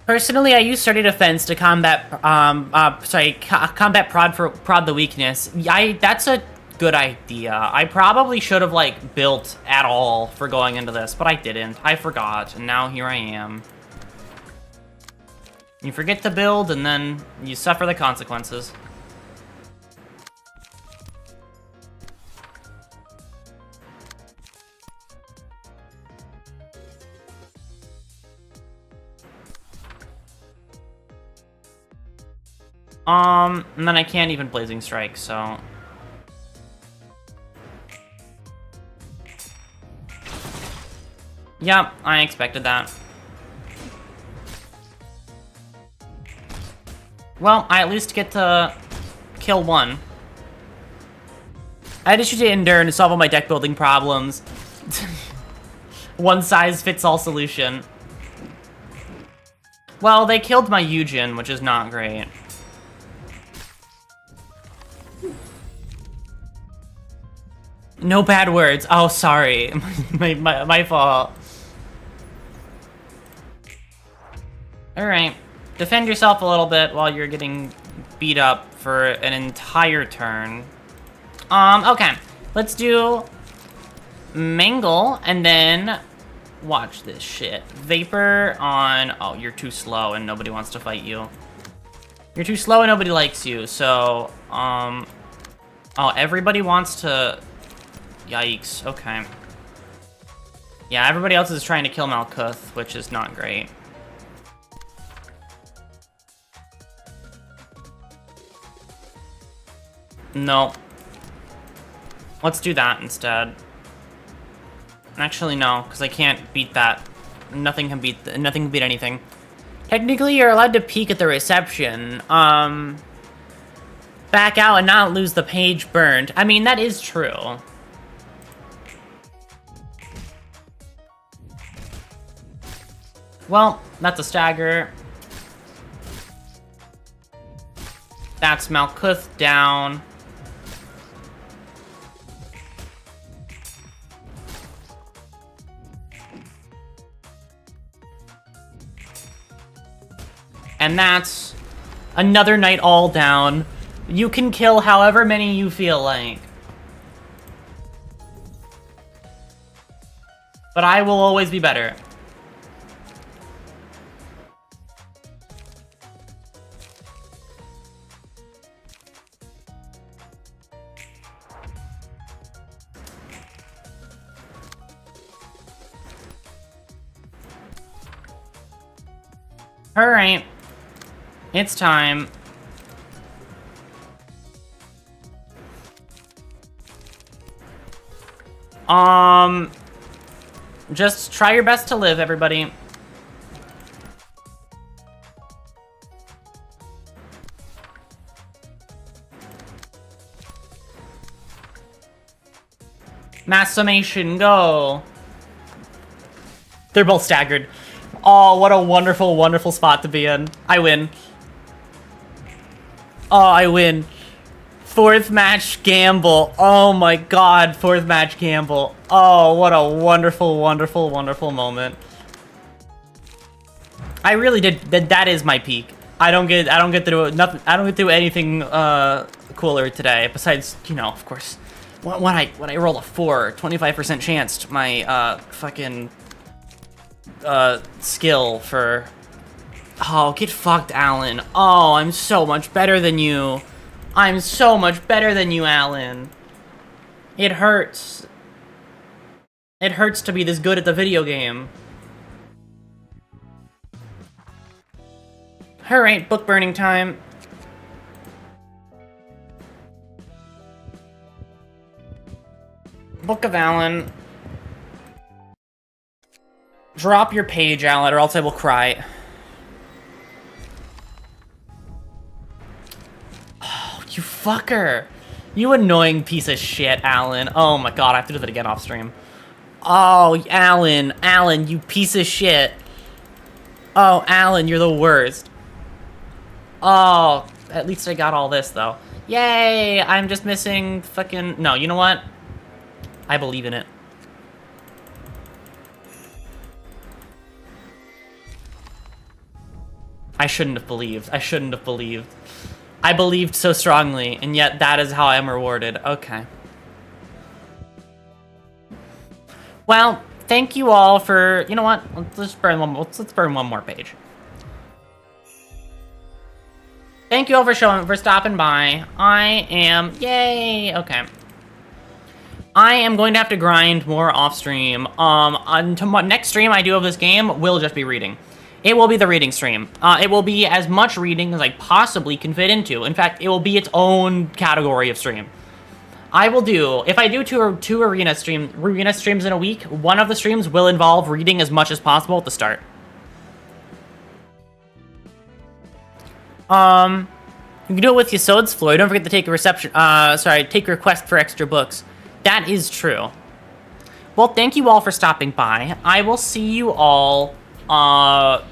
Personally, I use Sturdy Defense to combat, combat prod the weakness. That's a good idea. I probably should have, like, built at all for going into this, but I didn't. I forgot, and now here I am. You forget to build, and then you suffer the consequences. And then I can't even Blazing Strike, so... Yep, I expected that. Well, I at least get to kill one. I just used to Endure to solve all my deck building problems. One size fits all solution. Well, they killed my Yujin, which is not great. No bad words. Oh, sorry. my fault. Alright. Defend yourself a little bit while you're getting beat up for an entire turn. Okay. Let's do Mangle, and then watch this shit. Vapor on... Oh, you're too slow and nobody wants to fight you. You're too slow and nobody likes you, so... Oh, everybody wants to... Yikes, okay. Yeah, everybody else is trying to kill Malkuth, which is not great. No. Let's do that instead. Actually, no, because I can't beat that. Nothing can beat anything. Technically, you're allowed to peek at the reception. Back out and not lose the page burned. I mean, that is true. Well, that's a stagger. That's Malkuth down. And that's another knight all down. You can kill however many you feel like. But I will always be better. Alright. It's time. Just try your best to live, everybody. Mass summation, go. They're both staggered. Oh, what a wonderful, wonderful spot to be in. I win. Oh, I win. Fourth match gamble. Oh my god, fourth match gamble. Oh, what a wonderful, wonderful, wonderful moment. I really did. That is my peak. I don't get to do nothing. I don't get to do anything cooler today. Besides, you know, of course, when I roll a 4, 25% chance, my fucking skill for. Oh, get fucked, Alan. Oh, I'm so much better than you. I'm so much better than you, Alan. It hurts. It hurts to be this good at the video game. Alright, book burning time. Book of Alan. Drop your page, Alan, or else I will cry. You fucker! You annoying piece of shit, Alan. Oh my god, I have to do that again off stream. Oh, Alan, you piece of shit. Oh, Alan, you're the worst. Oh, at least I got all this, though. Yay! I'm just missing fucking... No, you know what? I believe in it. I shouldn't have believed. I shouldn't have believed. I believed so strongly, and yet that is how I am rewarded. Okay. Well, thank you all for... You know what? Let's burn one more page. Thank you all for stopping by. I am... Yay! Okay. I am going to have to grind more off-stream. Next stream I do of this game will just be reading. It will be the reading stream. It will be as much reading as I possibly can fit into. In fact, it will be its own category of stream. I will do, if I do two arena streams in a week, one of the streams will involve reading as much as possible at the start. You can do it with Yesod's Floyd. Don't forget to take a take a request for extra books. That is true. Well, thank you all for stopping by. I will see you all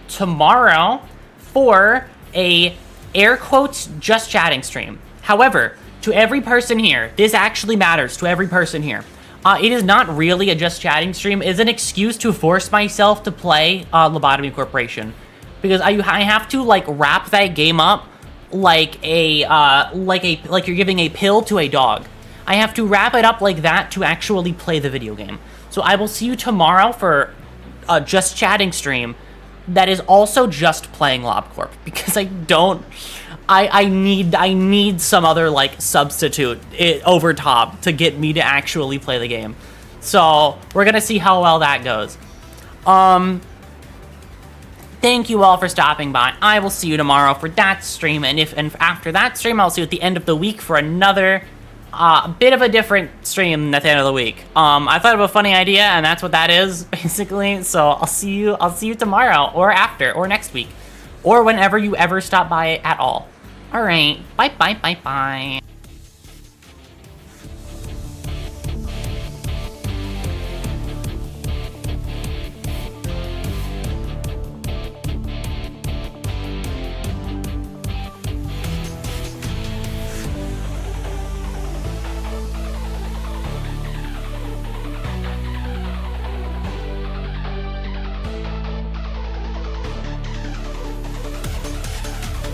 tomorrow for a air quotes just chatting stream. However, to every person here, this actually matters to every person here. It is not really a just chatting stream. It's an excuse to force myself to play Lobotomy Corporation, because I have to like wrap that game up like you're giving a pill to a dog. I have to wrap it up like that to actually play the video game. So I will see you tomorrow for a just chatting stream that is also just playing LobCorp, because I need some other like substitute over top to get me to actually play the game. So we're gonna see how well that goes. Thank you all for stopping by. I will see you tomorrow for that stream, and after that stream, I'll see you at the end of the week for another bit of a different stream at the end of the week. I thought of a funny idea, and that's what that is, basically. So I'll see you tomorrow, or after, or next week, or whenever you ever stop by at all. All right, bye.